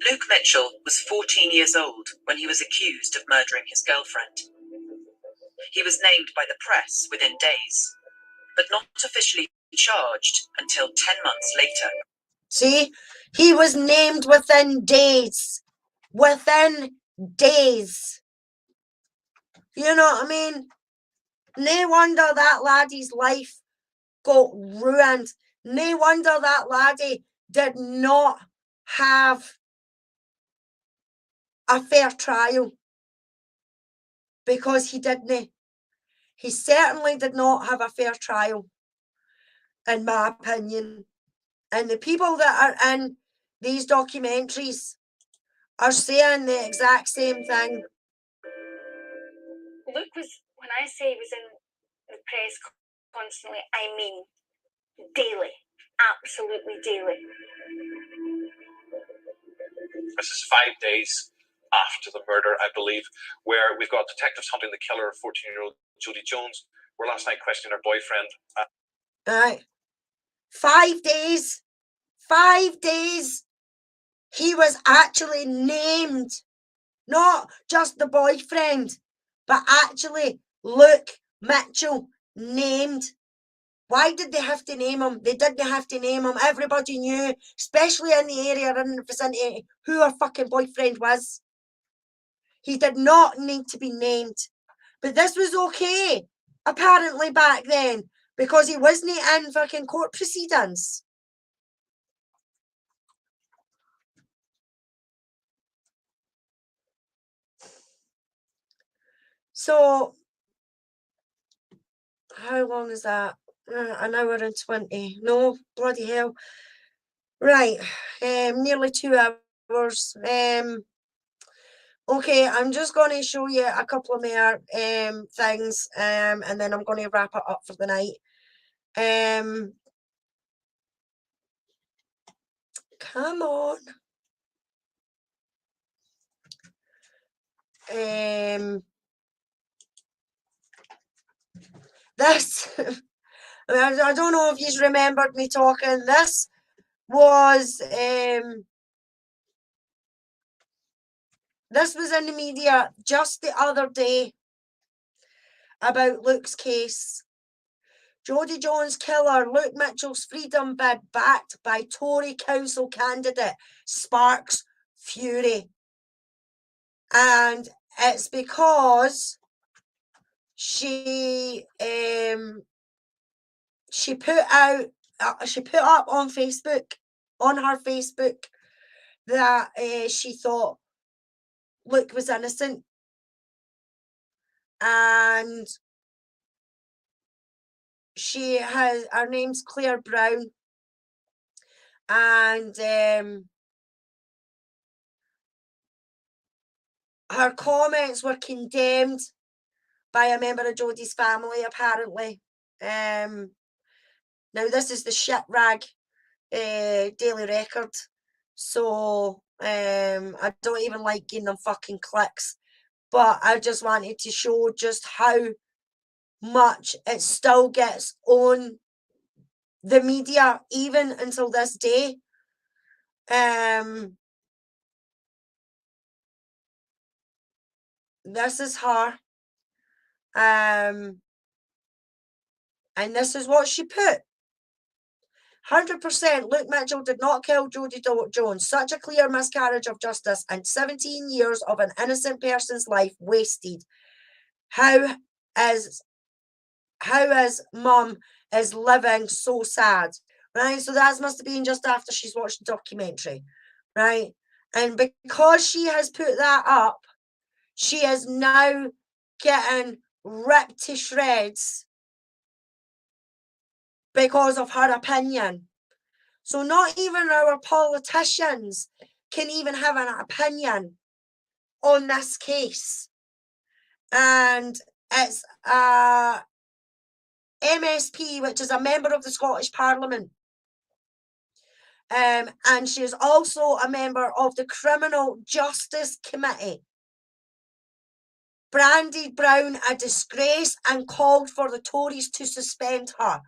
Luke Mitchell was 14 years old when he was accused of murdering his girlfriend. He was named by the press within days, but not officially charged until 10 months later. See, he was named within days. Within days. You know what I mean? No wonder that laddie's life got ruined. No wonder that laddie did not have a fair trial. Because he didn't. He certainly did not have a fair trial, in my opinion. And the people that are in these documentaries are saying the exact same thing. Luke was, when I say he was in the press constantly, I mean daily, absolutely daily. This is 5 days after the murder, I believe, where we've got detectives hunting the killer of 14-year-old Jodie Jones, where last night questioning her boyfriend. Right. 5 days. 5 days. He was actually named. Not just the boyfriend, but actually Luke Mitchell named. Why did they have to name him? They didn't have to name him. Everybody knew, especially in the area in the vicinity, who her fucking boyfriend was. He did not need to be named. But this was okay, apparently, back then, because he wasn't in fucking court proceedings. So, how long is that? An hour and 20. No, bloody hell. Right, nearly 2 hours. Okay, I'm just going to show you a couple of more things, and then I'm going to wrap it up for the night. Come on. This, I don't know if you've remembered me talking. This was in the media just the other day about Luke's case. Jodie Jones killer, Luke Mitchell's freedom bid backed by Tory council candidate sparks fury. And it's because she put up on Facebook, on her Facebook, that she thought Luke was innocent. And her name's Claire Brown, and her comments were condemned by a member of Jodie's family, apparently. Now this is the shit rag Daily Record, so I don't even like getting them fucking clicks, but I just wanted to show just how much it still gets on the media even until this day. This is her, and this is what she put. 100% Luke Mitchell did not kill Jodie Jones. Such a clear miscarriage of justice and 17 years of an innocent person's life wasted. How is mum is living so sad, right? So that must have been just after she's watched the documentary, right? And because she has put that up, she is now getting ripped to shreds because of her opinion. So not even our politicians can even have an opinion on this case. And it's a MSP, which is a member of the Scottish Parliament. And she is also a member of the Criminal Justice Committee. Branded Brown a disgrace and called for the Tories to suspend her.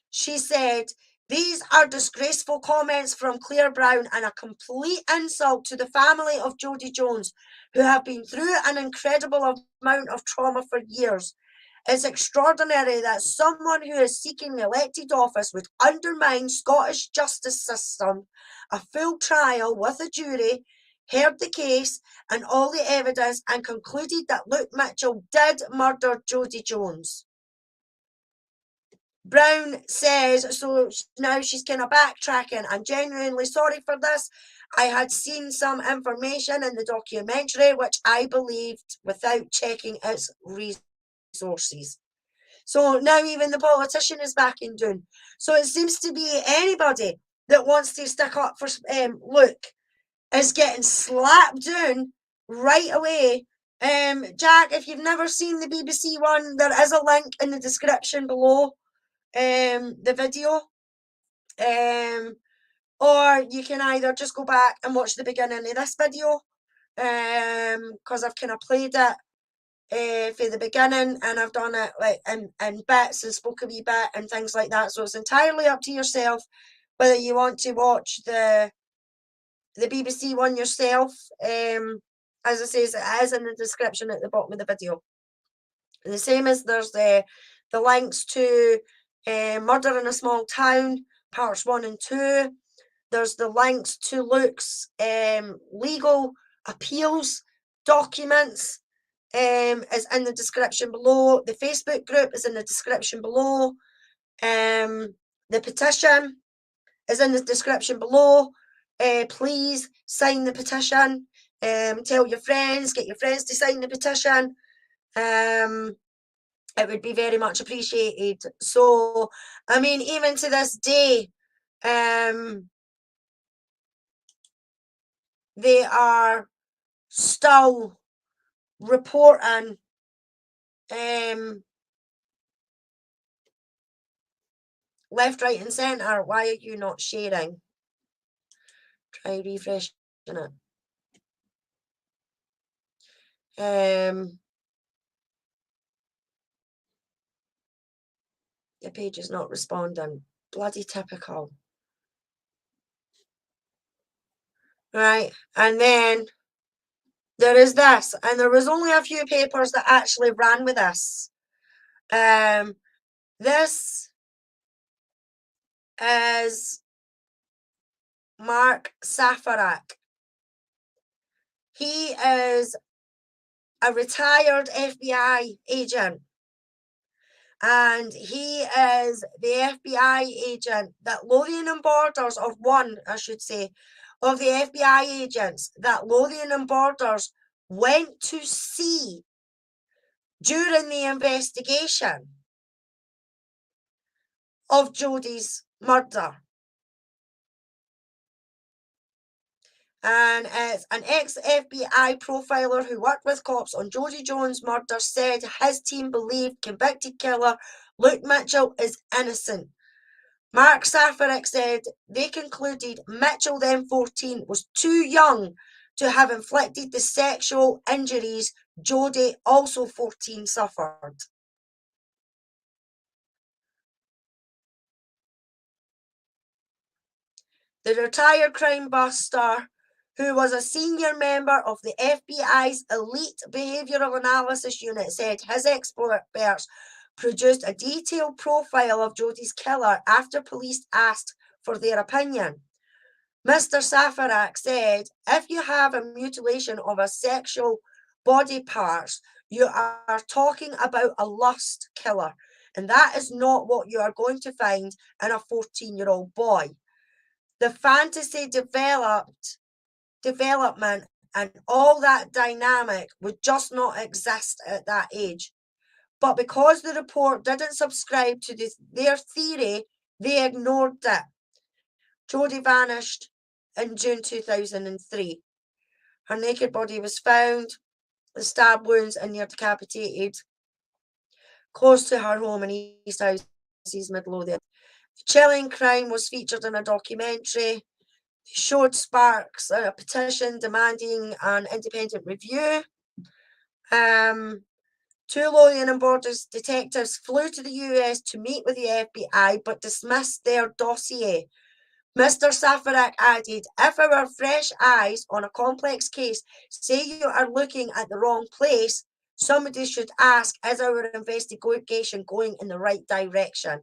She said, "These are disgraceful comments from Claire Brown and a complete insult to the family of Jodie Jones, who have been through an incredible amount of trauma for years. It's extraordinary that someone who is seeking elected office would undermine Scottish justice system. A full trial with a jury heard the case and all the evidence and concluded that Luke Mitchell did murder Jodie Jones." Brown says, so now she's kind of backtracking. "I'm genuinely sorry for this. I had seen some information in the documentary which I believed without checking its resources." So now even the politician is backing down. So it seems to be anybody that wants to stick up for Luke is getting slapped down right away. Jack, if you've never seen the BBC one, there is a link in the description below the video. Or you can either just go back and watch the beginning of this video, because I've kind of played it for the beginning, and I've done it like in bits and spoke a wee bit and things like that. So it's entirely up to yourself whether you want to watch the BBC one yourself. As I say, it is in the description at the bottom of the video. The same as there's the links to Murder in a Small Town, parts 1 and 2. There's the links to Luke's legal appeals documents is in the description below. The Facebook group is in the description below. The petition is in the description below. Please sign the petition. Tell your friends, get your friends to sign the petition. It would be very much appreciated. So, I mean, even to this day, they are still reporting left, right, and centre. Why are you not sharing? Try refreshing it. The page is not responding. Bloody typical. Right, and then there is this, and there was only a few papers that actually ran with this. This is Mark Safarak. He is a retired FBI agent, and he is the FBI agent that Lothian and Borders, or one, I should say, of the FBI agents that Lothian and Borders went to see during the investigation of Jodie's murder. And it's an ex-FBI profiler who worked with cops on Jodie Jones' murder said his team believed convicted killer Luke Mitchell is innocent. Mark Safarik said they concluded Mitchell, then 14, was too young to have inflicted the sexual injuries Jodie, also 14, suffered. The retired crime buster, who was a senior member of the FBI's elite behavioural analysis unit, said his experts produced a detailed profile of Jodie's killer after police asked for their opinion. Mr. Safarak said, if you have a mutilation of a sexual body parts, you are talking about a lust killer, and that is not what you are going to find in a 14-year-old boy. The fantasy development and all that dynamic would just not exist at that age. But because the report didn't subscribe to their theory, They ignored it. Jodie vanished in June 2003. Her naked body was found, the stab wounds and near decapitated, close to her home in East Houses, Midlothian. The chilling crime was featured in a documentary. They showed sparks a petition demanding an independent review. Two Lothian and Borders detectives flew to the US to meet with the FBI but dismissed their dossier. Mr. Safarak added, if our fresh eyes on a complex case say you are looking at the wrong place, somebody should ask, is our investigation going in the right direction?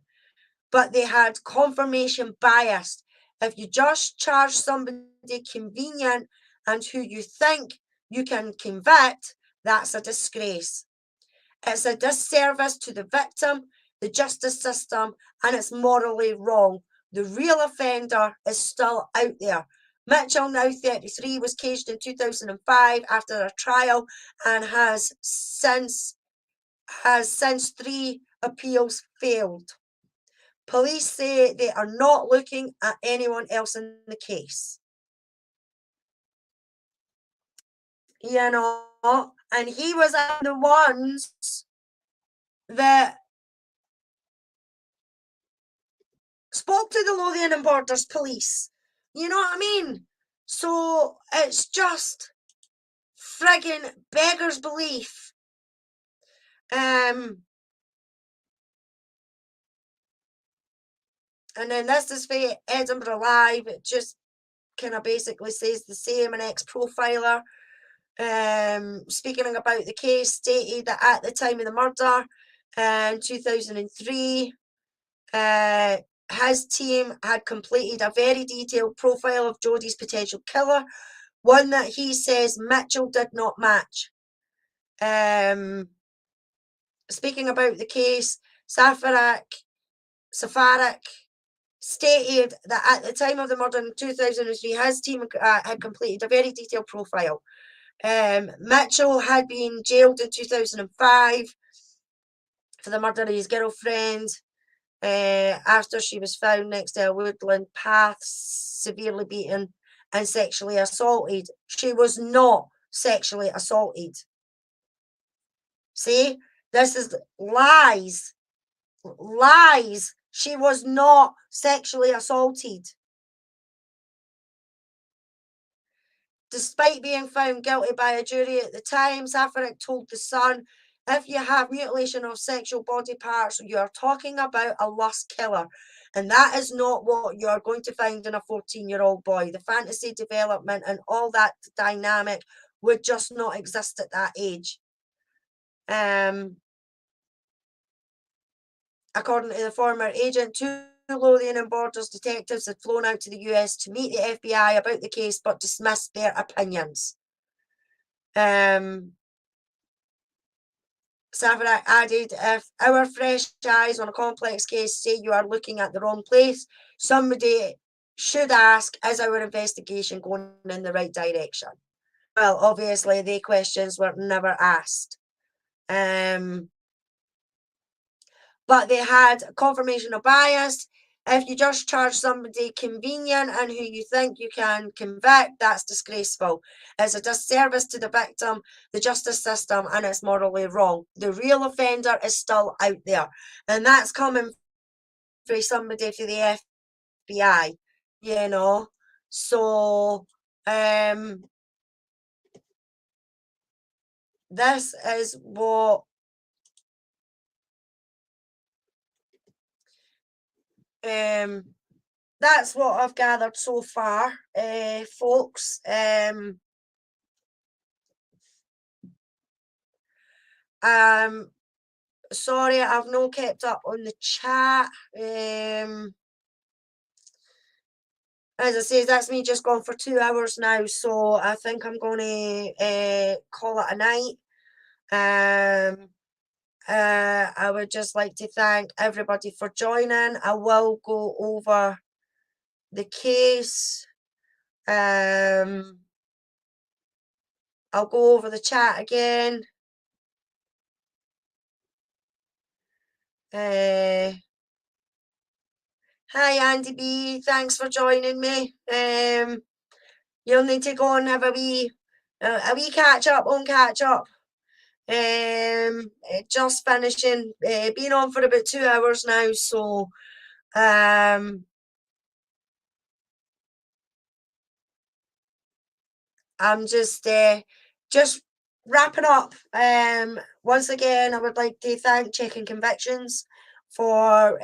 But they had confirmation bias. If you just charge somebody convenient and who you think you can convict, that's a disgrace. It's a disservice to the victim, the justice system, and it's morally wrong. The real offender is still out there. Mitchell, now 33, was caged in 2005 after a trial and has since 3 appeals failed. Police say they are not looking at anyone else in the case. You know, and he was the ones that spoke to the Lothian and Borders police. You know what I mean? So it's just friggin' beggars belief. And then this is for Edinburgh Live. It just kind of basically says the same. An ex-profiler speaking about the case stated that at the time of the murder in 2003, his team had completed a very detailed profile of Jodie's potential killer, one that he says Mitchell did not match. Speaking about the case, Safarak stated that at the time of the murder in 2003, his team had completed a very detailed profile. Mitchell had been jailed in 2005 for the murder of his girlfriend after she was found next to a woodland path, severely beaten and sexually assaulted. She was not sexually assaulted. See, this is lies. Lies. She was not sexually assaulted. Despite being found guilty by a jury at the time, Safarak told The Sun, if you have mutilation of sexual body parts, you are talking about a lust killer. And that is not what you are going to find in a 14-year-old boy. The fantasy development and all that dynamic would just not exist at that age. According to the former agent, 2 Lothian and Borders detectives had flown out to the US to meet the FBI about the case, but dismissed their opinions. Savarak added, if our fresh eyes on a complex case say you are looking at the wrong place, somebody should ask, is our investigation going in the right direction? Well, obviously, the questions were never asked. But they had confirmation of bias. If you just charge somebody convenient and who you think you can convict, that's disgraceful. It's a disservice to the victim, the justice system, and it's morally wrong. The real offender is still out there. And that's coming from somebody for the FBI, you know. So, this is what that's what I've gathered so far, folks. Sorry, I've not kept up on the chat. As I say, that's me just gone for 2 hours now, so I think I'm going to call it a night. I would just like to thank everybody for joining. I will go over the case. I'll go over the chat again. Hi, Andy B. Thanks for joining me. You'll need to go and have a wee catch up. Just finishing. Been on for about 2 hours now, so I'm just wrapping up. Once again, I would like to thank Checking Convictions for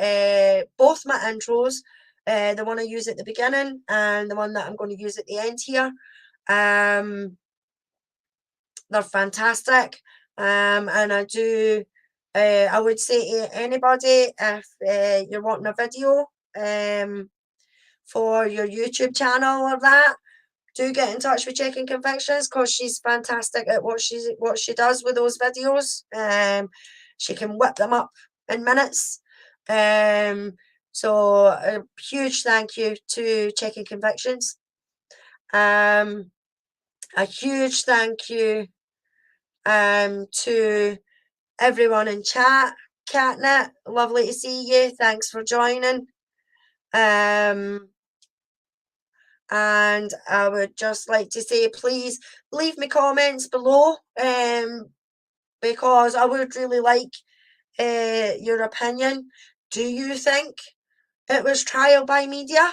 both my intros, the one I use at the beginning and the one that I'm going to use at the end here. They're fantastic, and I would say to anybody, if you're wanting a video for your YouTube channel or that, do get in touch with Checking Convictions, because she's fantastic at what she does with those videos. She can whip them up in minutes. So a huge thank you to Checking Convictions. A huge thank you to everyone in chat. Catnet, lovely to see you. Thanks for joining. And I would just like to say, please leave me comments below, because I would really like your opinion. Do you think it was trial by media?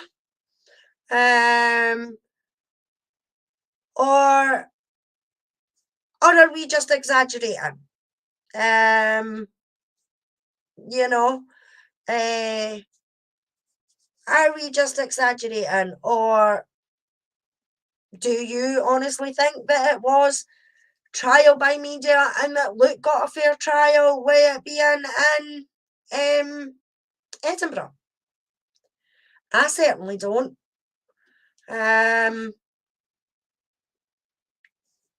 Or are we just exaggerating? You know, are we just exaggerating, or do you honestly think that it was trial by media and that Luke got a fair trial with it being in Edinburgh? I certainly don't.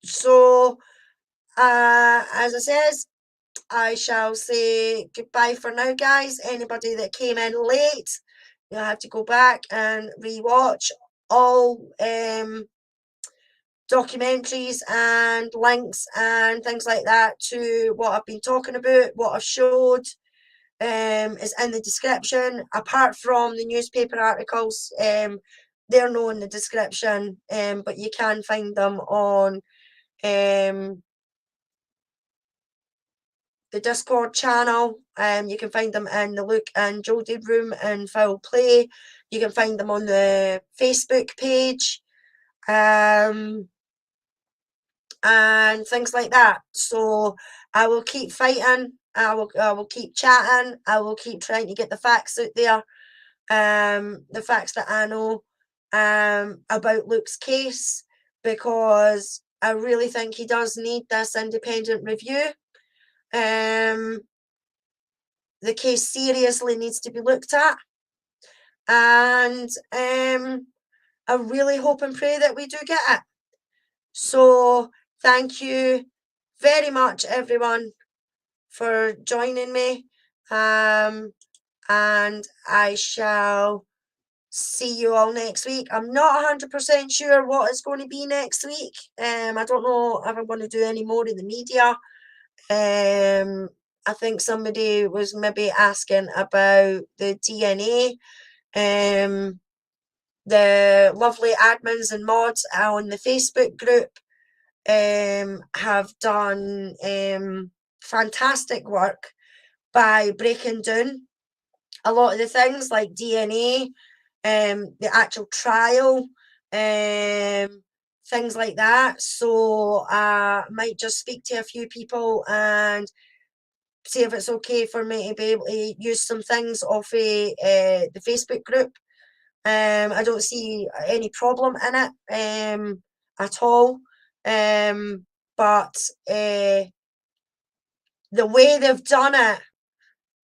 So as I says, I shall say goodbye for now, guys. Anybody that came in late, you'll have to go back and rewatch all documentaries and links and things like that to what I've been talking about, what I've showed is in the description. Apart from the newspaper articles, they're not in the description, but you can find them on the Discord channel. You can find them in the Luke and Jodie room in Foul Play. You can find them on the Facebook page, and things like that. So I will keep fighting. I will keep chatting. I will keep trying to get the facts out there. The facts that I know about Luke's case, because I really think he does need this independent review. The case seriously needs to be looked at, and I really hope and pray that we do get it. So thank you very much, everyone, for joining me, and I shall see you all next week. I'm not 100% sure what it's going to be next week. I don't know if I'm going to do any more in the media. I think somebody was maybe asking about the DNA. The lovely admins and mods on the Facebook group have done fantastic work by breaking down a lot of the things like DNA, the actual trial, things like that. So I might just speak to a few people and see if it's okay for me to be able to use some things off the Facebook group. I don't see any problem in it at all. But the way they've done it,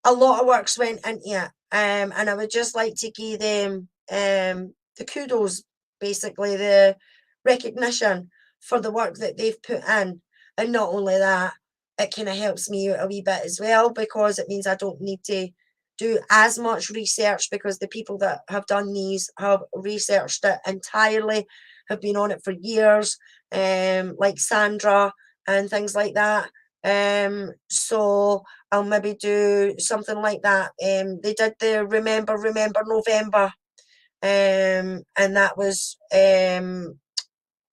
a lot of work's went into it. And I would just like to give them the kudos, basically the recognition for the work that they've put in. And not only that, it kind of helps me out a wee bit as well, because it means I don't need to do as much research, because the people that have done these have researched it entirely, have been on it for years, like Sandra and things like that. So I'll maybe do something like that. They did the Remember November, and that was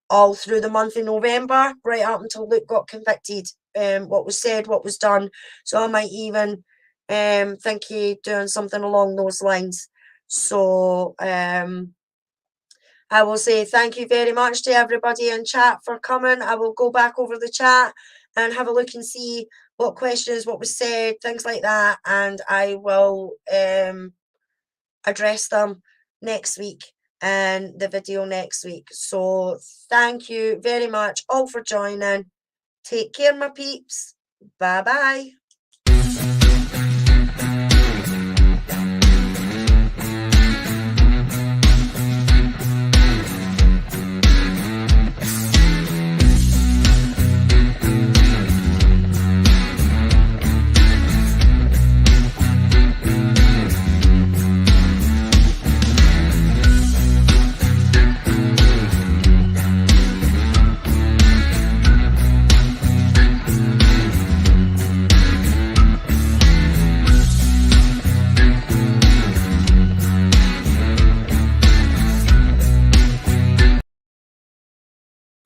all through the month of November, right up until Luke got convicted. What was said, what was done. So I might even think of doing something along those lines. So I will say thank you very much to everybody in chat for coming. I will go back over the chat and have a look and see what questions, what was said, things like that, and I will address them next week and the video next week. So thank you very much all for joining. Take care, my peeps. Bye bye.